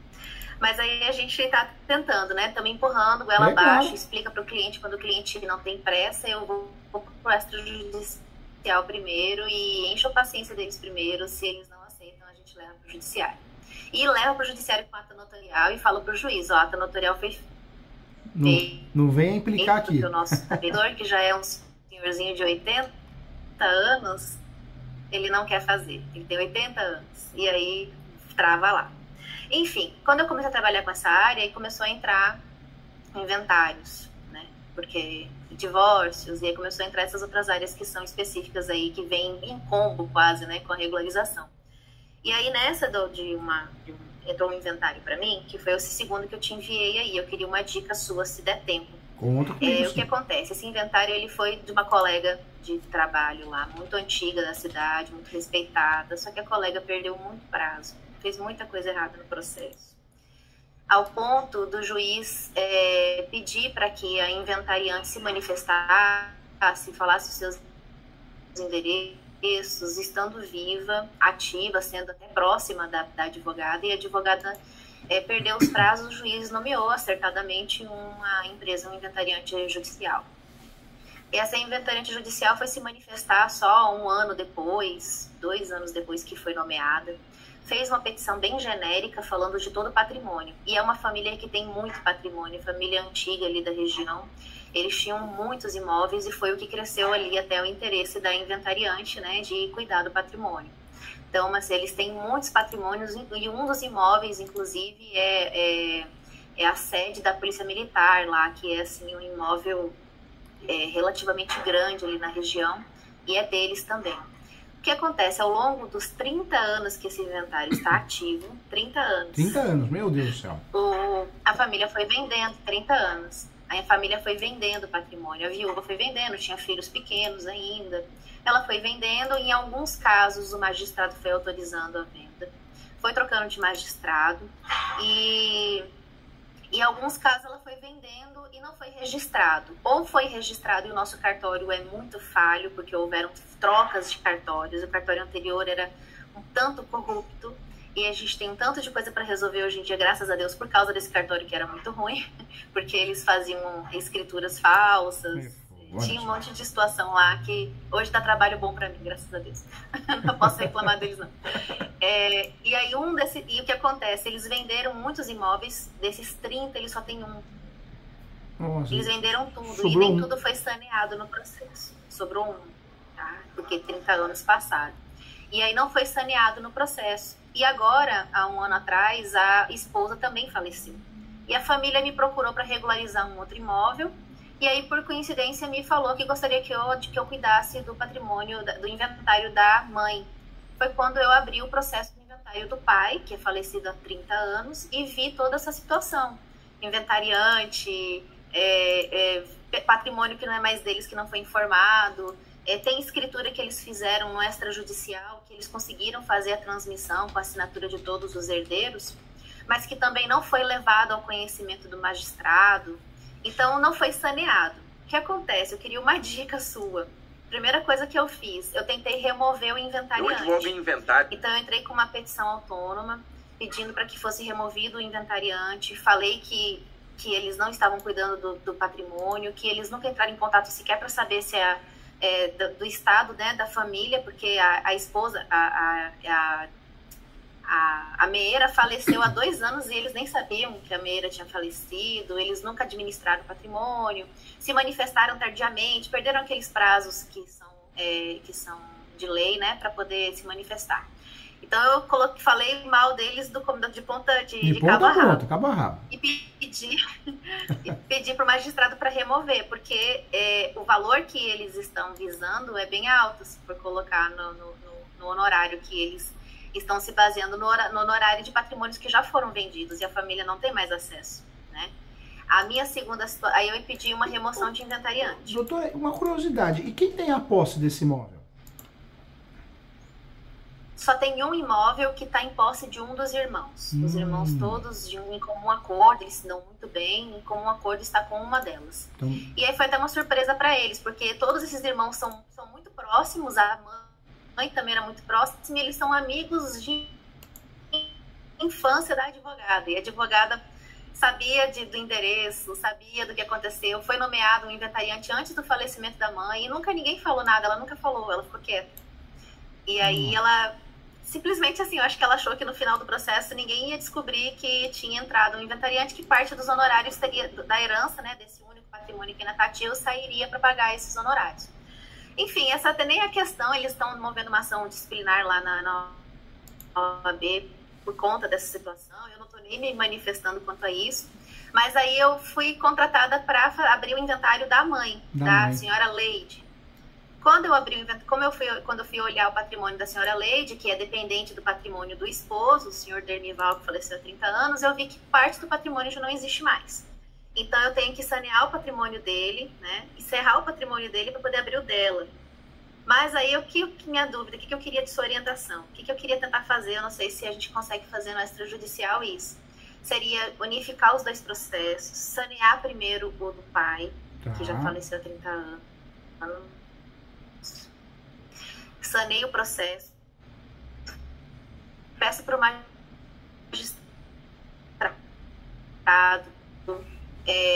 Mas aí a gente está tentando, né? Estamos empurrando goela abaixo, explica para o cliente, quando o cliente não tem pressa, eu vou para o extrajudicial primeiro e encho a paciência deles primeiro. Se eles não aceitam, a gente leva para o judiciário. E leva para o judiciário com ata notarial e fala para o juiz, ó, a ata notarial foi não vem implicar aqui. O nosso sabedor, que já é um senhorzinho de 80 anos, ele não quer fazer. Ele tem 80 anos. E aí, trava lá. Enfim, quando eu comecei a trabalhar com essa área, aí começou a entrar inventários, né? Porque divórcios, e aí começou a entrar essas outras áreas que são específicas aí, que vêm em combo quase, né, com a regularização. E aí nessa entrou um inventário para mim, que foi esse segundo que eu te enviei aí. Eu queria uma dica sua, se der tempo. Conta comigo. O que acontece? Esse inventário ele foi de uma colega de trabalho lá, muito antiga da cidade, muito respeitada, só que a colega perdeu muito prazo, fez muita coisa errada no processo. Ao ponto do juiz pedir para que a inventariante se manifestasse, falasse os seus endereços, estando viva, ativa, sendo até próxima da advogada, e a advogada perdeu os prazos, o juiz nomeou acertadamente uma empresa, um inventariante judicial. E essa inventariante judicial foi se manifestar só 1 ano depois, 2 anos depois que foi nomeada, fez uma petição bem genérica falando de todo o patrimônio. E é uma família que tem muito patrimônio, família antiga ali da região. Eles tinham muitos imóveis e foi o que cresceu ali até o interesse da inventariante, né, de cuidar do patrimônio. Então, mas eles têm muitos patrimônios e um dos imóveis, inclusive, é a sede da Polícia Militar lá, que é assim um imóvel relativamente grande ali na região e é deles também. O que acontece? Ao longo dos 30 anos que esse inventário está ativo, 30 anos. 30 anos, meu Deus do céu. A família foi vendendo, 30 anos. A família foi vendendo patrimônio, a viúva foi vendendo, tinha filhos pequenos ainda. Ela foi vendendo e em alguns casos o magistrado foi autorizando a venda. Foi trocando de magistrado e em alguns casos ela foi vendendo e não foi registrado. Ou foi registrado e o nosso cartório é muito falho, porque houveram trocas de cartórios. O cartório anterior era um tanto corrupto e a gente tem um tanto de coisa para resolver hoje em dia, graças a Deus, por causa desse cartório que era muito ruim, porque eles faziam escrituras falsas. Tinha um monte de situação lá que hoje dá trabalho bom para mim, graças a Deus. Não posso reclamar deles, não. E aí e o que acontece? Eles venderam muitos imóveis, desses 30, eles só tem um. Nossa, eles venderam tudo e nem tudo foi saneado no processo. Sobrou um, tá? Porque 30 anos passaram. E aí não foi saneado no processo. E agora, há 1 ano atrás, a esposa também faleceu. E a família me procurou para regularizar um outro imóvel. E aí, por coincidência, me falou que gostaria que eu cuidasse do patrimônio, do inventário da mãe. Foi quando eu abri o processo do inventário do pai, que é falecido há 30 anos, e vi toda essa situação. Inventariante, patrimônio que não é mais deles, que não foi informado. Tem escritura que eles fizeram no extrajudicial, que eles conseguiram fazer a transmissão com a assinatura de todos os herdeiros, mas que também não foi levado ao conhecimento do magistrado. Então, não foi saneado. O que acontece? Eu queria uma dica sua. Primeira coisa que eu fiz, eu tentei remover o inventariante. Então, eu entrei com uma petição autônoma, pedindo para que fosse removido o inventariante. Falei que eles não estavam cuidando do patrimônio, que eles nunca entraram em contato sequer para saber se do estado, né, da família, porque a esposa, a Meira faleceu há 2 anos e eles nem sabiam que a Meira tinha falecido, eles nunca administraram o patrimônio, se manifestaram tardiamente, perderam aqueles prazos que são de lei, né, para poder se manifestar. Então eu falei mal deles de ponta de cabo a rabo. E pedi para o magistrado para remover, porque o valor que eles estão visando é bem alto, se for colocar no honorário que eles estão se baseando no honorário de patrimônios que já foram vendidos e a família não tem mais acesso, né? A minha segunda situação, aí eu pedi uma remoção de inventariante. Doutora, uma curiosidade, e quem tem a posse desse imóvel? Só tem um imóvel que está em posse de um dos irmãos. Os irmãos todos, em comum acordo, eles se dão muito bem, em comum acordo está com uma delas. Então... E aí foi até uma surpresa para eles, porque todos esses irmãos são muito próximos, a mãe também era muito próxima, e eles são amigos de infância da advogada. E a advogada sabia do endereço, sabia do que aconteceu, foi nomeado um inventariante antes do falecimento da mãe, e nunca ninguém falou nada, ela nunca falou, ela ficou quieta. E aí ela... Simplesmente assim, eu acho que ela achou que no final do processo ninguém ia descobrir que tinha entrado um inventariante, que parte dos honorários da herança, né, desse único patrimônio que ainda está ativo, sairia para pagar esses honorários. Enfim, essa até nem a questão, eles estão movendo uma ação disciplinar lá na OAB por conta dessa situação, eu não estou nem me manifestando quanto a isso, mas aí eu fui contratada para abrir o inventário da mãe, da senhora Leide. Quando eu abri o inventário, quando eu fui olhar o patrimônio da senhora Leide, que é dependente do patrimônio do esposo, o senhor Dernival, que faleceu há 30 anos, eu vi que parte do patrimônio já não existe mais. Então eu tenho que sanear o patrimônio dele, né, encerrar o patrimônio dele para poder abrir o dela. Mas aí, minha dúvida, o que eu queria de sua orientação? O que eu queria tentar fazer? Eu não sei se a gente consegue fazer no extrajudicial isso. Seria unificar os 2 processos, sanear primeiro o do pai, que já faleceu há 30 anos, saneio o processo, peço para o magistrado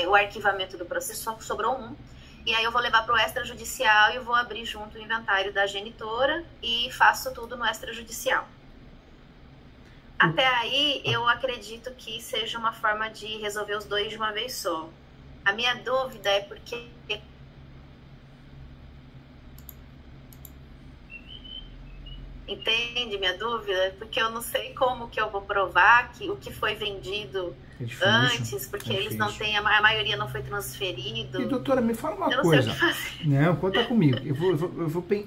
o arquivamento do processo, só sobrou um, e aí eu vou levar para o extrajudicial e vou abrir junto o inventário da genitora e faço tudo no extrajudicial. Até aí, eu acredito que seja uma forma de resolver os 2 de uma vez só. A minha dúvida é porque... Entende minha dúvida? Porque eu não sei como que eu vou provar que o que foi vendido antes, porque eles não têm, a maioria não foi transferido. E doutora, me fala uma coisa. Eu não sei o que fazer. Não, conta comigo.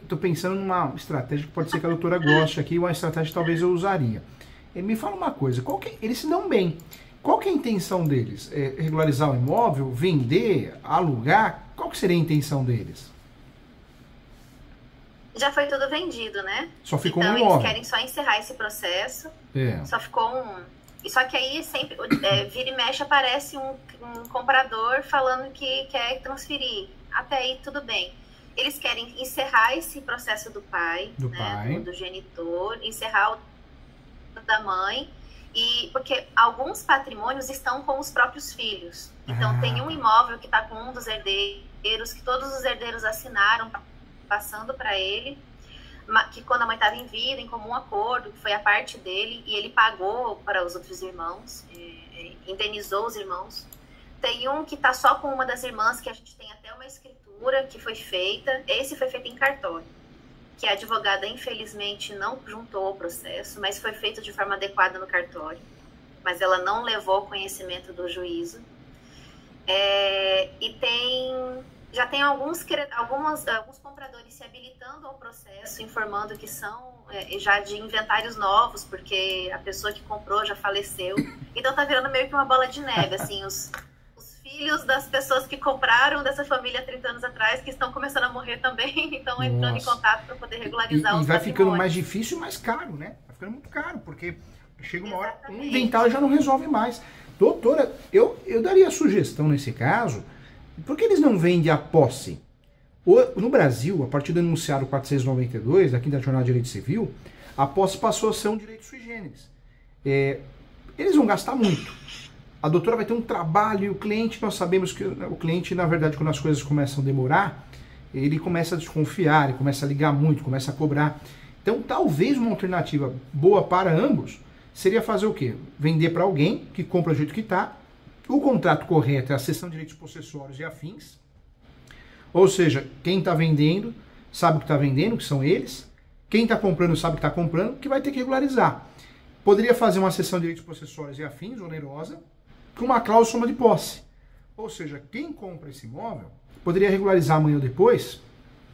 Tô pensando numa estratégia que pode ser que a doutora goste aqui, uma estratégia que talvez eu usaria. Me fala uma coisa, eles se dão bem. Qual que é a intenção deles? Regularizar o imóvel, vender, alugar? Qual que seria a intenção deles? Já foi tudo vendido, né? Só ficou um imóvel. Eles querem só encerrar esse processo. Só ficou um. E só que aí sempre vira e mexe aparece um comprador falando que quer transferir. Até aí tudo bem. Eles querem encerrar esse processo do pai, do genitor, encerrar o da mãe, porque alguns patrimônios estão com os próprios filhos. Então tem um imóvel que está com um dos herdeiros, que todos os herdeiros assinaram passando para ele, que quando a mãe estava em vida, em comum acordo, que foi a parte dele, e ele pagou para os outros irmãos, indenizou os irmãos. Tem um que está só com uma das irmãs, que a gente tem até uma escritura que foi feita, esse foi feito em cartório, que a advogada infelizmente não juntou ao processo, mas foi feito de forma adequada no cartório, mas ela não levou ao conhecimento do juízo. E já tem alguns compradores se habilitando ao processo, informando que são já de inventários novos, porque a pessoa que comprou já faleceu. Então tá virando meio que uma bola de neve, assim, os filhos das pessoas que compraram dessa família há 30 anos atrás, que estão começando a morrer também, estão entrando em contato para poder regularizar os E vai ficando mais difícil e mais caro, né? Vai ficando muito caro, porque chega uma hora, um inventário já não resolve mais. Doutora, eu daria sugestão nesse caso, por que eles não vendem a posse? No Brasil, a partir do enunciado 492, da Quinta Jornada de Direito Civil, a posse passou a ser um direito sui generis. Eles vão gastar muito. A doutora vai ter um trabalho e o cliente, nós sabemos que o cliente, na verdade, quando as coisas começam a demorar, ele começa a desconfiar, ele começa a ligar muito, começa a cobrar. Então, talvez uma alternativa boa para ambos seria fazer o quê? Vender para alguém que compra do jeito que está. O contrato correto é a cessão de direitos possessórios e afins. Ou seja, quem está vendendo sabe o que está vendendo, que são eles. Quem está comprando sabe o que está comprando, que vai ter que regularizar. Poderia fazer uma cessão de direitos possessórios e afins, onerosa, com uma cláusula de posse. Ou seja, quem compra esse imóvel poderia regularizar amanhã ou depois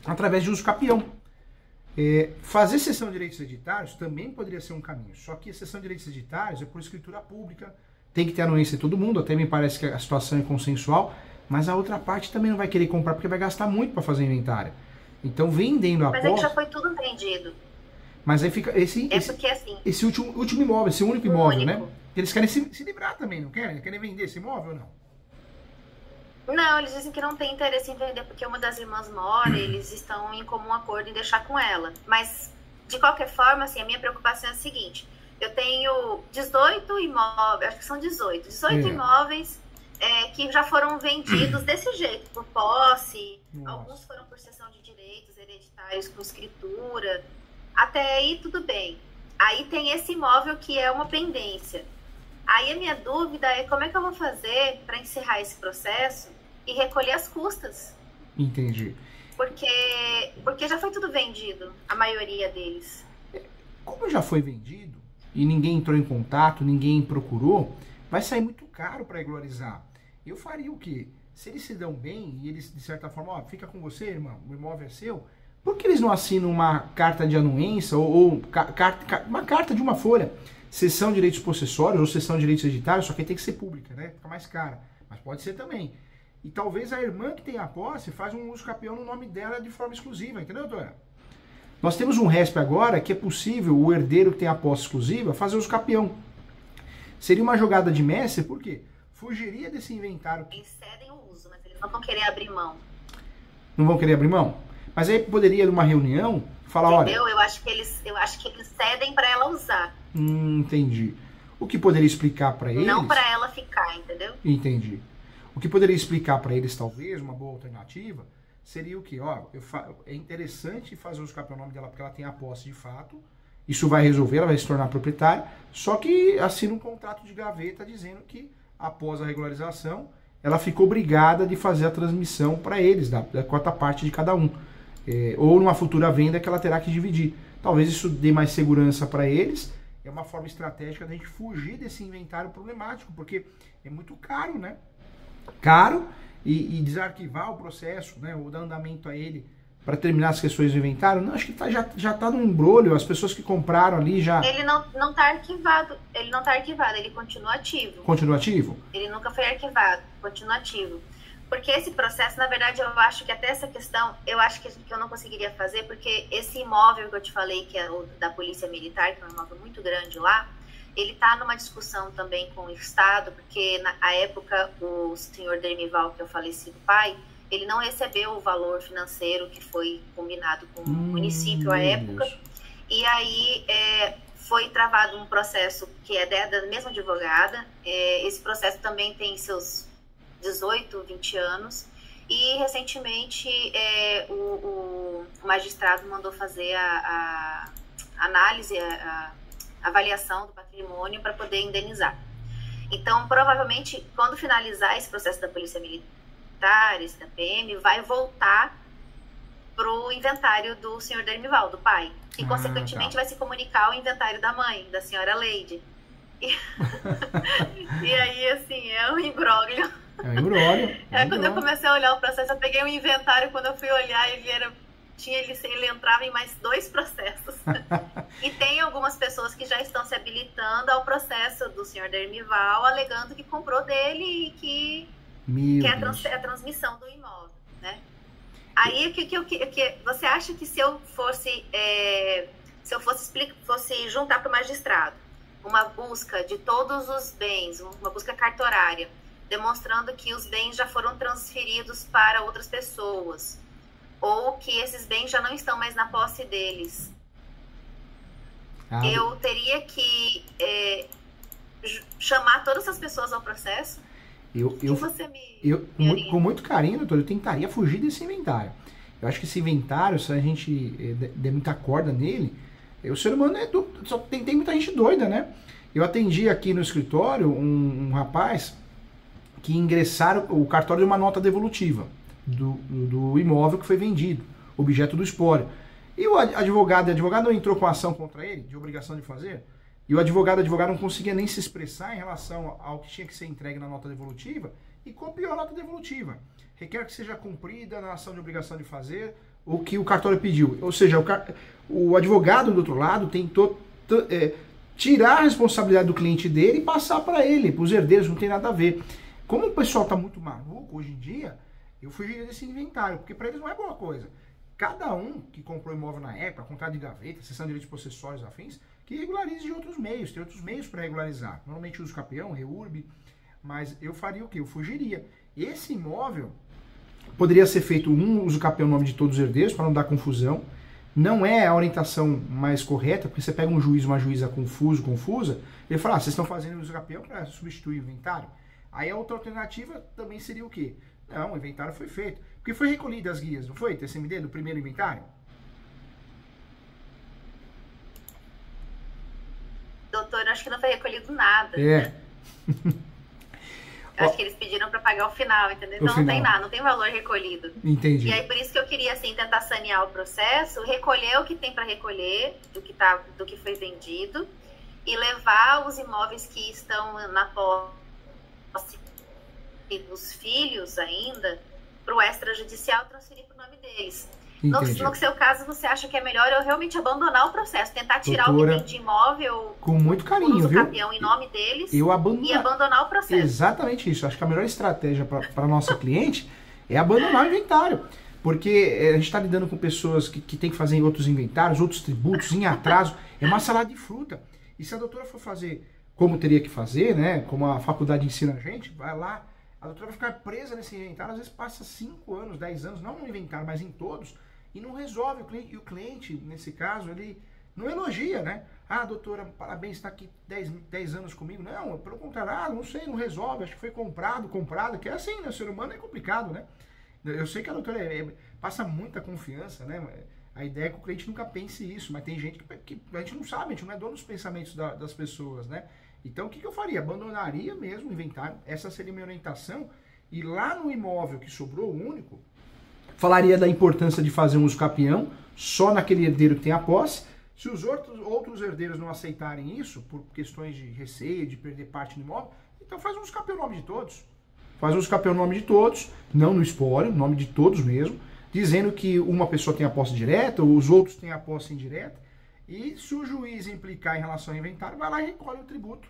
através de uso capião. Fazer cessão de direitos hereditários também poderia ser um caminho. Só que a cessão de direitos hereditários é por escritura pública, tem que ter anuência de todo mundo, até me parece que a situação é consensual, mas a outra parte também não vai querer comprar porque vai gastar muito para fazer inventário. Então, vendendo a posse... Mas é que já foi tudo vendido. Mas aí fica porque, assim, esse último imóvel, esse único imóvel, né? Eles querem se livrar também, não querem? Querem vender esse imóvel ou não? Não, eles dizem que não tem interesse em vender porque uma das irmãs mora, eles estão em comum acordo em deixar com ela. Mas, de qualquer forma, assim, a minha preocupação é a seguinte: eu tenho 18 imóveis, acho que são 18 imóveis que já foram vendidos desse jeito, por posse. Nossa. Alguns foram por cessão de direitos hereditários com escritura. Até aí, tudo bem. Aí tem esse imóvel que é uma pendência. Aí a minha dúvida é como é que eu vou fazer para encerrar esse processo e recolher as custas. Entendi. Porque já foi tudo vendido, a maioria deles. Como já foi vendido e ninguém entrou em contato, ninguém procurou, vai sair muito caro para regularizar. Eu faria o quê? Se eles se dão bem e eles, de certa forma, fica com você, irmão, o imóvel é seu, por que eles não assinam uma carta de anuência ou uma carta de uma folha? Cessão de direitos possessórios ou cessão de direitos hereditários, só que tem que ser pública, né? Fica mais cara. Mas pode ser também. E talvez a irmã que tem a posse faz um uso capião no nome dela de forma exclusiva, entendeu, doutora? Nós temos um RESP agora que é possível o herdeiro que tem a posse exclusiva fazer uso capião. Seria uma jogada de mestre, por quê? Fugiria desse inventário. Eles cedem o uso, mas eles não vão querer abrir mão. Não vão querer abrir mão? Mas aí poderia, numa reunião, falar, entendeu? Olha... Eu acho que eles cedem para ela usar. Entendi. O que poderia explicar para eles... Não para ela ficar, entendeu? Entendi. O que poderia explicar para eles, talvez, uma boa alternativa, seria o quê? É interessante fazer uso capião no nome dela porque ela tem a posse de fato. Isso vai resolver, ela vai se tornar proprietária. Só que assina um contrato de gaveta dizendo que, após a regularização, ela ficou obrigada de fazer a transmissão para eles, da quarta parte de cada um. Ou numa futura venda que ela terá que dividir. Talvez isso dê mais segurança para eles. É uma forma estratégica da gente fugir desse inventário problemático, porque é muito caro, né? Caro e desarquivar o processo, né? Ou dar andamento a ele para terminar as questões do inventário. Não, acho que já está no embrolho. As pessoas que compraram ali já... Ele não está arquivado. Ele não está arquivado, ele continua ativo. Continua ativo? Ele nunca foi arquivado, continua ativo. Porque esse processo, na verdade, eu acho que até essa questão, eu acho que eu não conseguiria fazer, porque esse imóvel que eu te falei, que é o da Polícia Militar, que é um imóvel muito grande lá, ele está numa discussão também com o Estado, porque na época o senhor Dermival, que é o falecido pai, ele não recebeu o valor financeiro que foi combinado com o município à época. Deus. E aí foi travado um processo que é da mesma advogada. Esse processo também tem seus 18, 20 anos. E recentemente o magistrado mandou fazer a análise, a avaliação do patrimônio para poder indenizar. Então, provavelmente, quando finalizar esse processo da Polícia Militar, esse da PM, vai voltar para o inventário do senhor Dermival, do pai. E, consequentemente, vai se comunicar ao inventário da mãe, da senhora Leide. E aí, assim, é um imbróglio. É embrólio. Quando eu comecei a olhar o processo, eu peguei um inventário, quando eu fui olhar, ele entrava em mais 2 processos. E tem algumas pessoas que já estão se habilitando ao processo do senhor Dermival, alegando que comprou dele e que quer a transmissão do imóvel, né? Aí, você acha que se eu fosse juntar para o magistrado uma busca de todos os bens, uma busca cartorária, demonstrando que os bens já foram transferidos para outras pessoas, ou que esses bens já não estão mais na posse deles, eu teria que chamar todas essas pessoas ao processo? Com muito carinho, doutor, eu tentaria fugir desse inventário. Eu acho que esse inventário, se a gente der muita corda nele, o ser humano só tem muita gente doida, né? Eu atendi aqui no escritório um rapaz que ingressaram o cartório de uma nota devolutiva do imóvel que foi vendido, objeto do espólio. E o advogado não entrou com ação contra ele, de obrigação de fazer, e o advogado não conseguia nem se expressar em relação ao que tinha que ser entregue na nota devolutiva, e copiou a nota devolutiva. Requer que seja cumprida na ação de obrigação de fazer o que o cartório pediu. Ou seja, o advogado do outro lado tentou tirar a responsabilidade do cliente dele e passar para ele, para os herdeiros, não tem nada a ver. Como o pessoal está muito maluco hoje em dia, eu fugiria desse inventário, porque para eles não é boa coisa. Cada um que comprou imóvel na época, contrato de gaveta, cessão de direitos possessórios afins, que regularize de outros meios, tem outros meios para regularizar. Normalmente uso capião, reurb, mas eu faria o quê? Eu fugiria. Esse imóvel poderia ser feito um uso capião no nome de todos os herdeiros, para não dar confusão. Não é a orientação mais correta, porque você pega um juiz, uma juíza confusa, ele fala, vocês estão fazendo uso capião para substituir o inventário? Aí a outra alternativa também seria o quê? Não, o inventário foi feito. Porque foi recolhido as guias, não foi? TCMD, do primeiro inventário? Doutor, acho que não foi recolhido nada. É. Eu acho que eles pediram para pagar o final, entendeu? Então não tem nada, não tem valor recolhido. Entendi. E aí por isso que eu queria assim tentar sanear o processo, recolher o que tem para recolher do que foi vendido e levar os imóveis que estão na posse dos filhos ainda para o extrajudicial transferir para o nome deles. No seu caso, você acha que é melhor eu realmente abandonar o processo, tentar tirar doutora, o que tem de imóvel com muito carinho, viu? Capião em nome deles e abandonar o processo. Exatamente isso. Acho que a melhor estratégia para a nossa cliente é abandonar o inventário. Porque a gente está lidando com pessoas que tem que fazer outros inventários, outros tributos, em atraso. É uma salada de fruta. E se a doutora for fazer como teria que fazer, né? Como a faculdade ensina a gente, vai lá, a doutora vai ficar presa nesse inventário, às vezes passa 5 anos, 10 anos, não no inventário, mas em todos, e não resolve. E o cliente, nesse caso, ele não elogia, né? Ah, doutora, parabéns, está aqui 10 anos comigo. Não, pelo contrário, não sei, não resolve, acho que foi comprado, que é assim, né? O ser humano é complicado, né? Eu sei que a doutora passa muita confiança, né? A ideia é que o cliente nunca pense isso, mas tem gente que a gente não sabe, a gente não é dono dos pensamentos das pessoas, né? Então, o que eu faria? Abandonaria mesmo o inventário, essa seria a minha orientação, e lá no imóvel que sobrou, o único, falaria da importância de fazer um uso capião só naquele herdeiro que tem a posse. Se os outros herdeiros não aceitarem isso, por questões de receio, de perder parte do imóvel, então faz um uso capião no nome de todos. Faz um uso capião no nome de todos, não no espólio, no nome de todos mesmo, dizendo que uma pessoa tem a posse direta, os outros têm a posse indireta, e se o juiz implicar em relação ao inventário, vai lá e recolhe o tributo,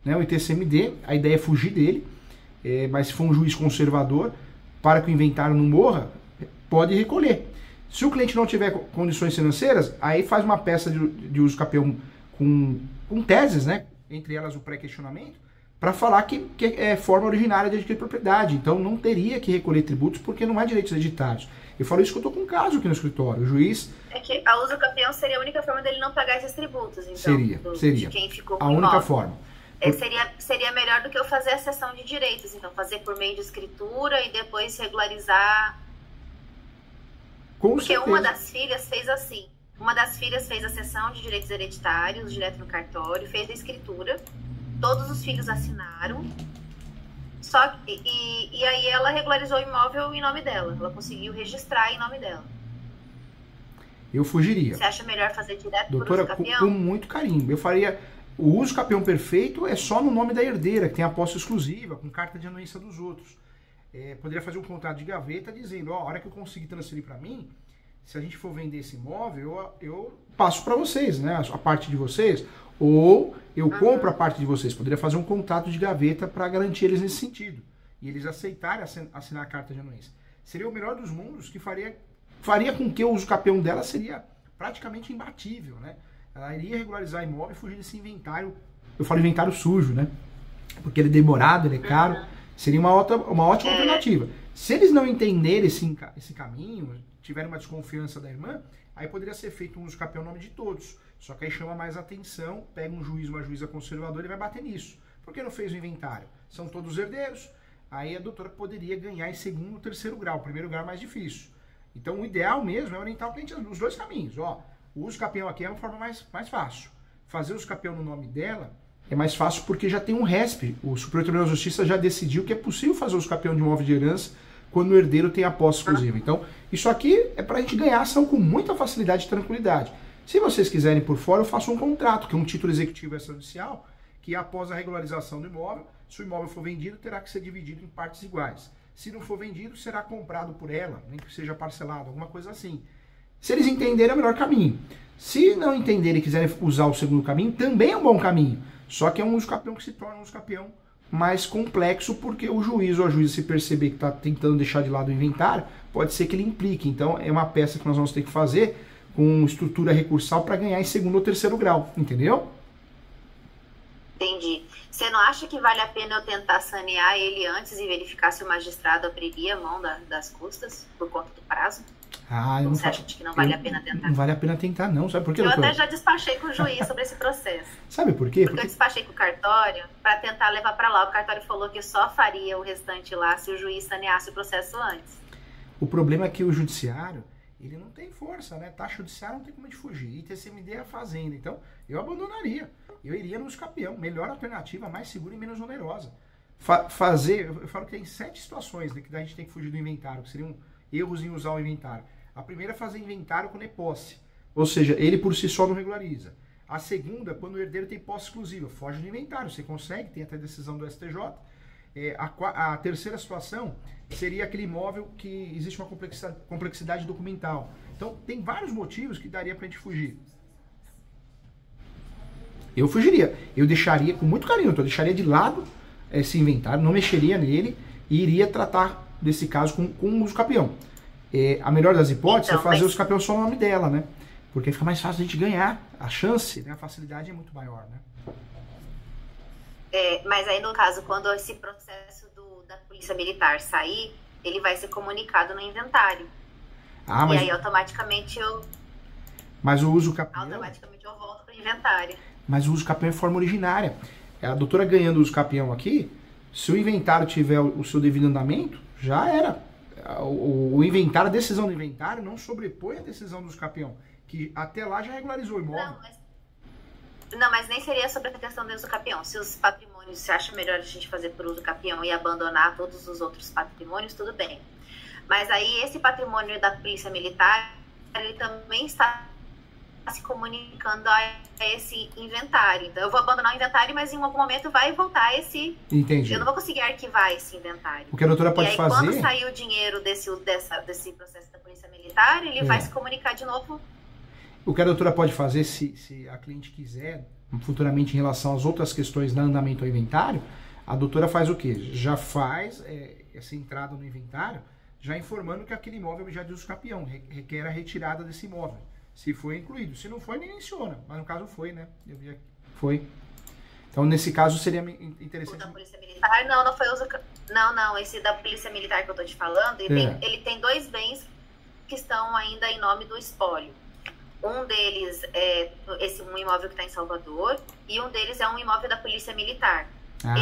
né? O ITCMD, a ideia é fugir dele, mas se for um juiz conservador, para que o inventário não morra, pode recolher. Se o cliente não tiver condições financeiras, aí faz uma peça de uso capião com teses, né? Entre elas o pré-questionamento, para falar que é forma originária de adquirir propriedade. Então não teria que recolher tributos porque não há direitos hereditários. Eu falo isso que eu estou com um caso aqui no escritório. O juiz... É que a uso capião seria a única forma dele não pagar esses tributos, então. Seria. De quem ficou com a única forma. Seria melhor do que eu fazer a cessão de direitos, então fazer por meio de escritura e depois regularizar. Porque uma das filhas fez assim. Uma das filhas fez a cessão de direitos hereditários, direto no cartório, fez a escritura. Todos os filhos assinaram. E aí ela regularizou o imóvel em nome dela. Ela conseguiu registrar em nome dela. Eu fugiria. Você acha melhor fazer direto doutora, por uso capião? Com muito carinho. Eu faria... O uso capião perfeito é só no nome da herdeira, que tem a posse exclusiva, com carta de anuência dos outros. poderia fazer um contrato de gaveta dizendo, ó, a hora que eu conseguir transferir para mim, se a gente for vender esse imóvel, eu passo para vocês, né, a parte de vocês, ou eu compro a parte de vocês. Poderia fazer um contrato de gaveta para garantir eles nesse sentido. E eles aceitarem assinar a carta de anuência. Seria o melhor dos mundos, que faria com que o uso capião dela seria praticamente imbatível, né? Ela iria regularizar imóvel e fugir desse inventário. Eu falo inventário sujo, né? Porque ele é demorado, ele é caro. Seria uma ótima alternativa. Se eles não entenderem esse caminho, tiverem uma desconfiança da irmã, aí poderia ser feito um uso capião no nome de todos. Só que aí chama mais atenção, pega um juiz, uma juíza conservadora e vai bater nisso. Por que não fez o inventário? São todos herdeiros. Aí a doutora poderia ganhar em segundo ou terceiro grau. O primeiro grau é mais difícil. Então o ideal mesmo é orientar o cliente nos dois caminhos. Ó, o uso capião aqui é uma forma mais fácil. Fazer o uso capião no nome dela é mais fácil porque já tem um RESP. O Superior Tribunal de Justiça já decidiu que é possível fazer o uso capião de imóvel de herança quando o herdeiro tem a posse exclusiva. Então, isso aqui é para a gente ganhar ação com muita facilidade e tranquilidade. Se vocês quiserem por fora, eu faço um contrato, que é um título executivo extrajudicial, que após a regularização do imóvel, se o imóvel for vendido, terá que ser dividido em partes iguais. Se não for vendido, será comprado por ela, nem que seja parcelado, alguma coisa assim. Se eles entenderem, é o melhor caminho. Se não entenderem e quiserem usar o segundo caminho, também é um bom caminho. Só que é um uso capião que se torna um uso capião mais complexo, porque o juiz ou a juíza, se perceber que está tentando deixar de lado o inventário, pode ser que ele implique. Então, é uma peça que nós vamos ter que fazer com estrutura recursal para ganhar em segundo ou terceiro grau, entendeu? Entendi. Você não acha que vale a pena eu tentar sanear ele antes e verificar se o magistrado abriria a mão das custas por conta do prazo? Você acha que não vale a pena tentar? Não vale a pena tentar, não. Sabe por quê, Eu até já despachei com o juiz sobre esse processo. Sabe por quê? Porque eu despachei com o cartório para tentar levar para lá. O cartório falou que só faria o restante lá se o juiz saneasse o processo antes. O problema é que o judiciário, ele não tem força, né? Taxa judiciária não tem como a gente fugir. ITCMD é a fazenda. Então, eu abandonaria. Eu iria no uso capião. Melhor alternativa, mais segura e menos onerosa. Eu falo que tem 7 situações, né, que a gente tem que fugir do inventário, que seriam erros em usar o inventário. A primeira é fazer inventário quando é posse. Ou seja, ele por si só não regulariza. A segunda, quando o herdeiro tem posse exclusiva. Foge do inventário. Você consegue, tem até decisão do STJ. A terceira situação seria aquele imóvel que existe uma complexidade documental. Então, tem vários motivos que daria pra gente fugir. Eu fugiria. Eu deixaria, com muito carinho, eu deixaria de lado esse inventário, não mexeria nele e iria tratar desse caso com uso capião. A melhor das hipóteses é fazer o uso capião só no nome dela, né? Porque fica mais fácil a gente ganhar. A chance, né? A facilidade é muito maior, né? Mas aí, no caso, quando esse processo da Polícia Militar sair, ele vai ser comunicado no inventário. E aí, automaticamente, Mas o uso capião... Automaticamente eu volto para o inventário. Mas o uso capião é forma originária. A doutora ganhando o uso capião aqui, se o inventário tiver o seu devido andamento, já era. O inventário, a decisão do inventário não sobrepõe a decisão do uso capião, que até lá já regularizou o imóvel. Não, mas nem seria sobre a questão do uso capião. Se os patrimônios, você acha melhor a gente fazer por uso capião e abandonar todos os outros patrimônios, tudo bem. Mas aí esse patrimônio da Polícia Militar, ele também está se comunicando a esse inventário. Então eu vou abandonar o inventário, mas em algum momento vai voltar esse... Entendi. Eu não vou conseguir arquivar esse inventário. O que a doutora pode fazer... quando sair o dinheiro desse processo da Polícia Militar, ele vai se comunicar de novo. O que a doutora pode fazer, se a cliente quiser, futuramente em relação às outras questões da andamento ao inventário, a doutora faz o quê? Já faz essa entrada no inventário, já informando que aquele imóvel já de uso capião, requer a retirada desse imóvel. Se foi incluído. Se não foi, nem menciona. Mas no caso foi, né? Eu vi aqui. Foi. Então, nesse caso, seria interessante... O da Polícia Militar, não foi uso... Não, esse da Polícia Militar que eu tô te falando, ele tem 2 bens que estão ainda em nome do espólio. Um deles é um imóvel que está em Salvador e um deles é um imóvel da Polícia Militar.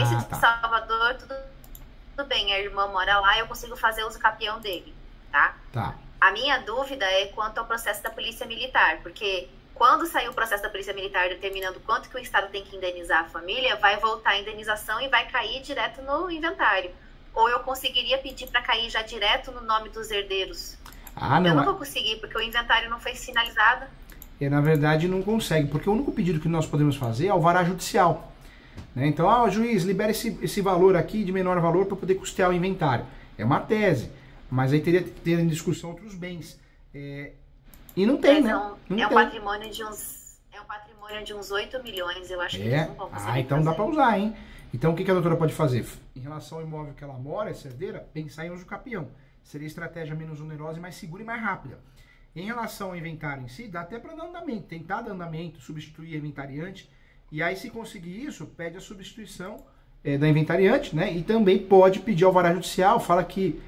Esse de Salvador, tudo bem, a irmã mora lá e eu consigo fazer uso capião dele, tá? Tá. A minha dúvida é quanto ao processo da Polícia Militar, porque quando sair o processo da Polícia Militar determinando quanto que o Estado tem que indenizar a família, vai voltar a indenização e vai cair direto no inventário. Ou eu conseguiria pedir para cair já direto no nome dos herdeiros. Não. Eu não vou conseguir, porque o inventário não foi finalizado. Na verdade, não consegue, porque o único pedido que nós podemos fazer é o alvará judicial. Né? Então, juiz, libera esse valor aqui de menor valor para poder custear o inventário. É uma tese. Mas aí teria que ter em discussão outros bens. E não tem, né? Não é um tem. patrimônio de uns 8 milhões, eu acho que eles não vão conseguir então dá fazer. para usar, hein? Então o que a doutora pode fazer? Em relação ao imóvel que ela mora, essa herdeira, pensar em uso capião. Seria estratégia menos onerosa e mais segura e mais rápida. Em relação ao inventário em si, dá até para dar andamento, tentar dar andamento, substituir a inventariante. E aí, se conseguir isso, pede a substituição da inventariante, né? E também pode pedir alvará judicial, fala que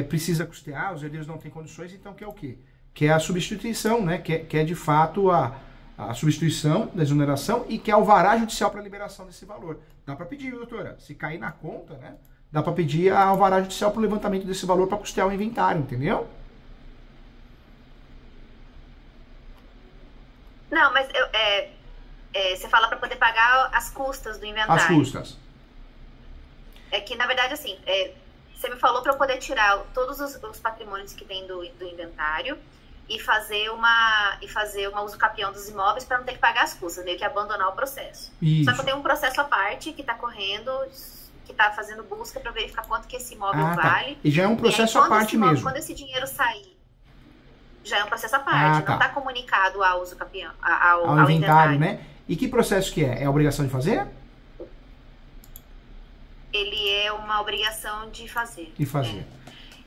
precisa custear, os herdeiros não têm condições, então quer o quê? Quer a substituição, né? Quer de fato a substituição da exoneração e quer alvará judicial para liberação desse valor. Dá para pedir, doutora. Se cair na conta, né? Dá para pedir a alvará judicial para o levantamento desse valor para custear o inventário, entendeu? Não, mas você fala para poder pagar as custas do inventário. As custas. É que, na verdade, assim, você me falou para eu poder tirar todos os patrimônios que tem do inventário e fazer uma uso capião dos imóveis para não ter que pagar as custas, meio que abandonar o processo. Isso. Só que eu tenho um processo à parte que está correndo, que está fazendo busca para verificar quanto que esse imóvel vale. E já é um processo à parte mesmo. Quando esse dinheiro sair, já é um processo à parte, não está comunicado ao uso capião, ao inventário, né? E que processo que é? É a obrigação de fazer? Ele é uma obrigação de fazer. De fazer.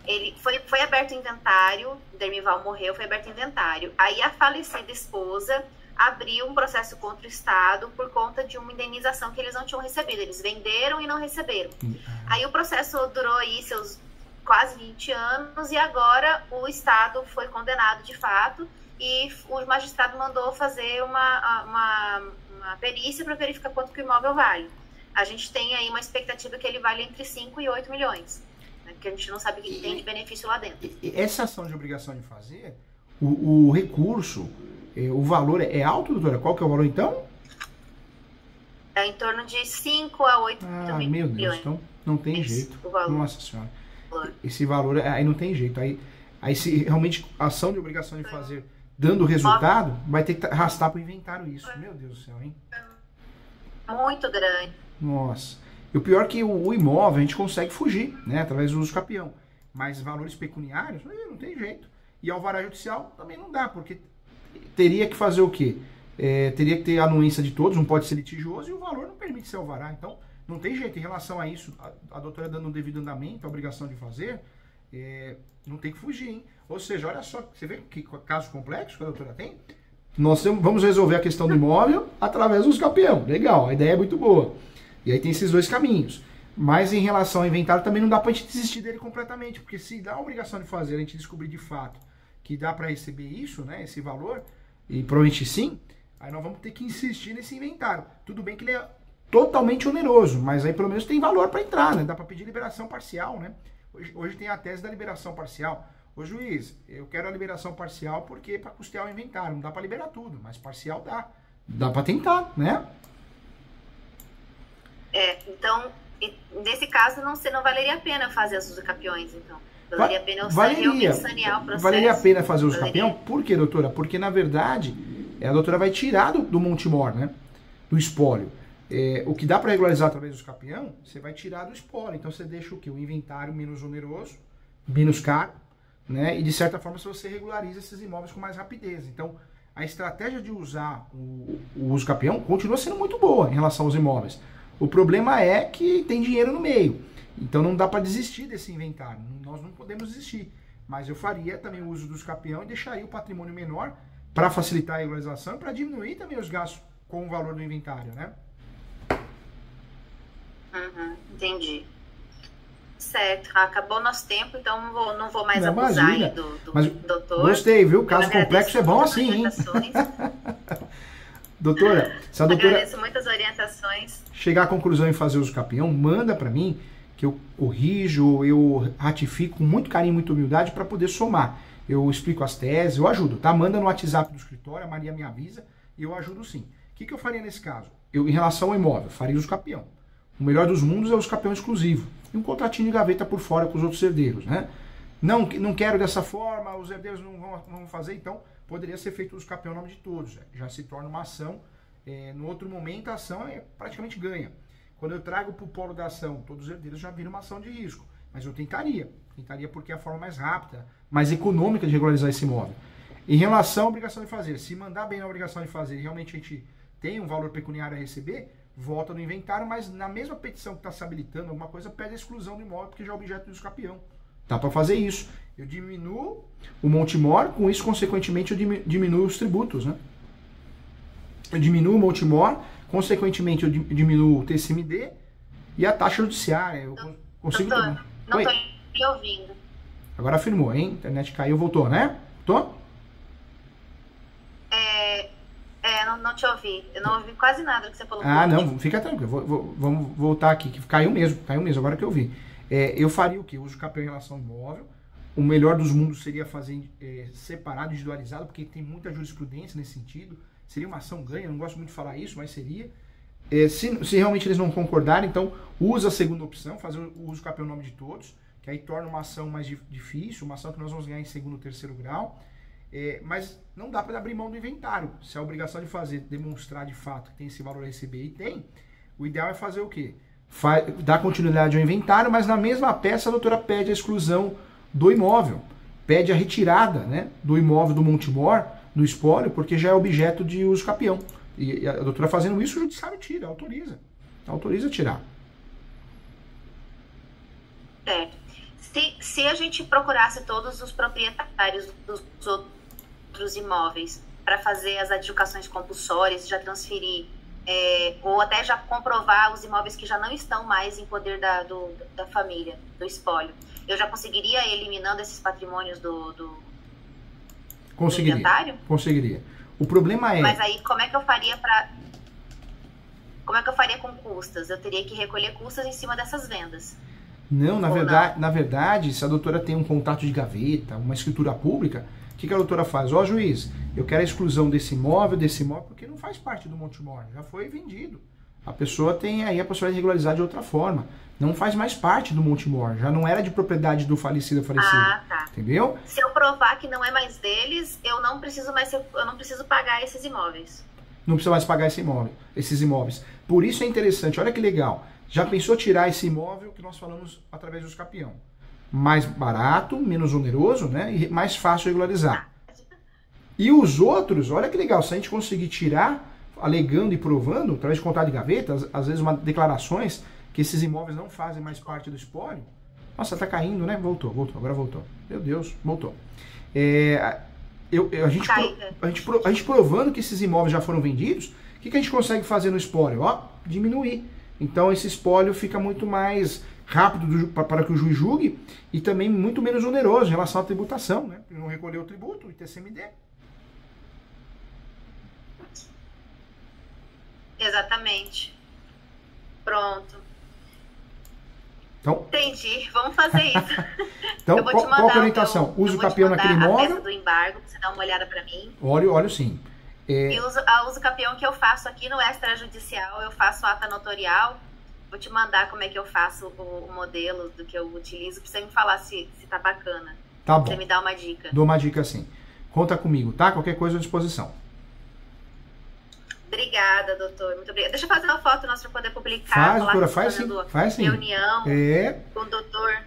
Ele foi aberto o inventário, Dermival morreu, foi aberto o inventário. Aí a falecida esposa abriu um processo contra o Estado por conta de uma indenização que eles não tinham recebido. Eles venderam e não receberam. Aí o processo durou aí seus quase 20 anos e agora o Estado foi condenado de fato e o magistrado mandou fazer uma perícia para verificar quanto que o imóvel vale. A gente tem aí uma expectativa que ele vale entre 5 e 8 milhões, né? Porque a gente não sabe o que tem de benefício lá dentro. Essa ação de obrigação de fazer, o recurso, o valor é alto, doutora? Qual que é o valor então? É em torno de 5 a 8 milhões. Meu Deus, então não tem jeito. Nossa Senhora. Esse valor, aí não tem jeito. Aí se realmente a ação de obrigação de fazer dando resultado, vai ter que arrastar para o inventário isso. Meu Deus do céu, hein? Muito grande. Nossa. E o pior é que o imóvel a gente consegue fugir, né? Através do uso capião. Mas valores pecuniários, não tem jeito. E alvará judicial também não dá, porque teria que fazer o quê? Teria que ter a anuência de todos, não pode ser litigioso, e o valor não permite ser alvará. Então, não tem jeito. Em relação a isso, a doutora dando um devido andamento, a obrigação de fazer, não tem que fugir, hein? Ou seja, olha só, você vê que caso complexo que a doutora tem? Nós vamos resolver a questão do imóvel através do uso capião. Legal, a ideia é muito boa. E aí tem esses dois caminhos. Mas em relação ao inventário também não dá pra gente desistir dele completamente, porque se dá a obrigação de fazer, a gente descobrir de fato que dá para receber isso, né, esse valor, e provavelmente sim, aí nós vamos ter que insistir nesse inventário. Tudo bem que ele é totalmente oneroso, mas aí pelo menos tem valor para entrar, né? Dá para pedir liberação parcial, né? Hoje tem a tese da liberação parcial. Ô juiz, eu quero a liberação parcial porque para custear o inventário, não dá para liberar tudo, mas parcial dá. Dá para tentar, né? Então, nesse caso não valeria a pena fazer as usucapiões, então. Valeria a pena eu realmente sanear o processo. Valeria a pena fazer o usucapião? Por quê, doutora? Porque, na verdade, a doutora vai tirar do Montemor, né? Do espólio. O que dá para regularizar através do usucapião, você vai tirar do espólio. Então, você deixa o quê? O inventário menos oneroso, menos caro, né? E, de certa forma, você regulariza esses imóveis com mais rapidez. Então, a estratégia de usar o usucapião continua sendo muito boa em relação aos imóveis. O problema é que tem dinheiro no meio. Então não dá para desistir desse inventário. Nós não podemos desistir. Mas eu faria também o uso do capião e deixaria o patrimônio menor para facilitar a regularização e para diminuir também os gastos com o valor do inventário, né? Entendi. Certo. Acabou nosso tempo, então não vou mais abusar aí do doutor. Gostei, viu? Caso complexo é bom assim, hein? Doutora, se a doutora agradeço muitas orientações. Chegar à conclusão em fazer uso capião, manda para mim que eu corrijo, eu ratifico com muito carinho e muita humildade para poder somar. Eu explico as teses, eu ajudo, tá? Manda no WhatsApp do escritório, a Maria me avisa e eu ajudo sim. O que eu faria nesse caso? Em relação ao imóvel, faria uso capião. O melhor dos mundos é o uso capião exclusivo. E um contratinho de gaveta por fora com os outros herdeiros, né? Não quero dessa forma, os herdeiros não vão fazer, então poderia ser feito o uso capião em nome de todos. Já se torna uma ação. No outro momento, a ação praticamente ganha. Quando eu trago para o polo da ação, todos os herdeiros já viram uma ação de risco. Mas eu tentaria porque é a forma mais rápida, mais econômica de regularizar esse imóvel. Em relação à obrigação de fazer, se mandar bem na obrigação de fazer, realmente a gente tem um valor pecuniário a receber, volta no inventário, mas na mesma petição que está se habilitando alguma coisa, pede a exclusão do imóvel, porque já é objeto do usucapião. Dá para fazer isso. Eu diminuo o Montemor, com isso, consequentemente, eu diminuo os tributos, né? Eu diminuo o Montemor, consequentemente, eu diminuo o TCMD e a taxa judiciária. Eu consigo... Doutor, não estou lhe ouvindo. Agora afirmou, hein? A internet caiu, voltou, né? Tô? Não te ouvi. Eu não ouvi quase nada do que você falou. Ah, não, fica tranquilo. Vamos voltar aqui, que caiu mesmo, agora que eu vi. Eu faria o quê? Uso capião em relação ao imóvel. O melhor dos mundos seria fazer separado, individualizado, porque tem muita jurisprudência nesse sentido. Seria uma ação ganha, eu não gosto muito de falar isso, mas seria. Se realmente eles não concordarem, então usa a segunda opção, fazer o uso capião em nome de todos, que aí torna uma ação mais difícil, uma ação que nós vamos ganhar em segundo ou terceiro grau. Mas não dá para abrir mão do inventário. Se a obrigação de fazer, demonstrar de fato que tem esse valor a receber e tem, o ideal é fazer o quê? Dar continuidade ao inventário, mas na mesma peça a doutora pede a exclusão do imóvel, pede a retirada, né, do imóvel do Montemor, do espólio, porque já é objeto de uso capião. E a doutora fazendo isso, o judiciário tira, autoriza a tirar. Se a gente procurasse todos os proprietários dos outros imóveis para fazer as adjudicações compulsórias, já transferir, ou até já comprovar os imóveis que já não estão mais em poder da família, do espólio, eu já conseguiria ir eliminando esses patrimônios do inventário? Conseguiria. O problema é... Mas aí, como é que eu faria com custas? Eu teria que recolher custas em cima dessas vendas. Não, na verdade, se a doutora tem um contrato de gaveta, uma escritura pública, o que a doutora faz? Ó, juiz, eu quero a exclusão desse imóvel, porque não faz parte do Montemor, já foi vendido. A pessoa tem aí a possibilidade de regularizar de outra forma. Não faz mais parte do Montemor, já não era de propriedade do falecido ou falecida. Ah, tá. Entendeu? Se eu provar que não é mais deles, eu não preciso pagar esses imóveis. Não precisa mais pagar esses imóveis. Por isso é interessante, olha que legal. Já pensou tirar esse imóvel que nós falamos através do usucapião? Mais barato, menos oneroso, né? E mais fácil de regularizar. E os outros, olha que legal, se a gente conseguir tirar, alegando e provando, através de contrato de gaveta, às vezes declarações que esses imóveis não fazem mais parte do espólio. Nossa, tá caindo, né? Voltou, agora voltou. Meu Deus, voltou. A gente provando que esses imóveis já foram vendidos, o que a gente consegue fazer no espólio? Ó, diminuir. Então esse espólio fica muito mais rápido para que o juiz julgue e também muito menos oneroso em relação à tributação, né? Não recolher o tributo, o ITCMD. Exatamente. Pronto. Então, entendi, vamos fazer isso. Então, qual a orientação? Usa o capião naquele imóvel. A peça do embargo, pra você dar uma olhada para mim. Olho sim. E uso o capião que eu faço aqui no extrajudicial, eu faço ata notorial. Vou te mandar como é que eu faço o modelo do que eu utilizo, pra você me falar se tá bacana. Tá bom. Você me dá uma dica. Dou uma dica sim. Conta comigo, tá? Qualquer coisa à disposição. Obrigada, doutor. Muito obrigada. Deixa eu fazer uma foto nossa para poder publicar. Faz, doutora, faz sim. Reunião com o doutor.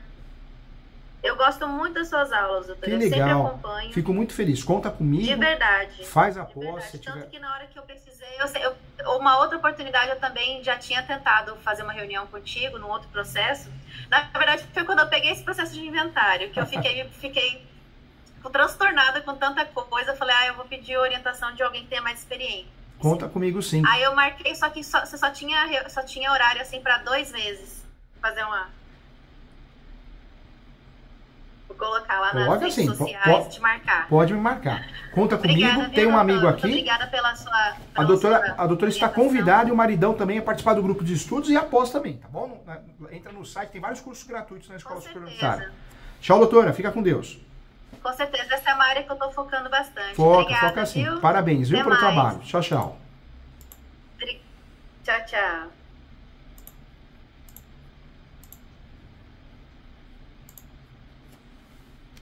Eu gosto muito das suas aulas, doutor. Que eu legal. Sempre acompanho. Fico muito feliz. Conta comigo. De verdade. Faz a posse. Tanto que na hora que eu precisei, uma outra oportunidade eu também já tinha tentado fazer uma reunião contigo num outro processo. Na verdade, foi quando eu peguei esse processo de inventário, que eu fiquei transtornada com tanta coisa. Eu falei, eu vou pedir orientação de alguém que tenha mais experiência. Conta comigo sim. Aí eu marquei, só que você só tinha horário assim para 2 meses. Fazer uma... Vou colocar lá nas redes sociais e te marcar. Pode me marcar. Conta obrigada, comigo, tem um amigo aqui. Muito obrigada pela sua... A doutora está convidada e o maridão também a participar do grupo de estudos e após também, tá bom? Entra no site, tem vários cursos gratuitos na Escola Superior Universitária. Tchau, doutora. Fica com Deus. Com certeza, essa é uma área que eu estou focando bastante. Foca sim. Viu? Parabéns, viu, Até pelo mais. trabalho. Tchau, tchau. Tchau, tchau.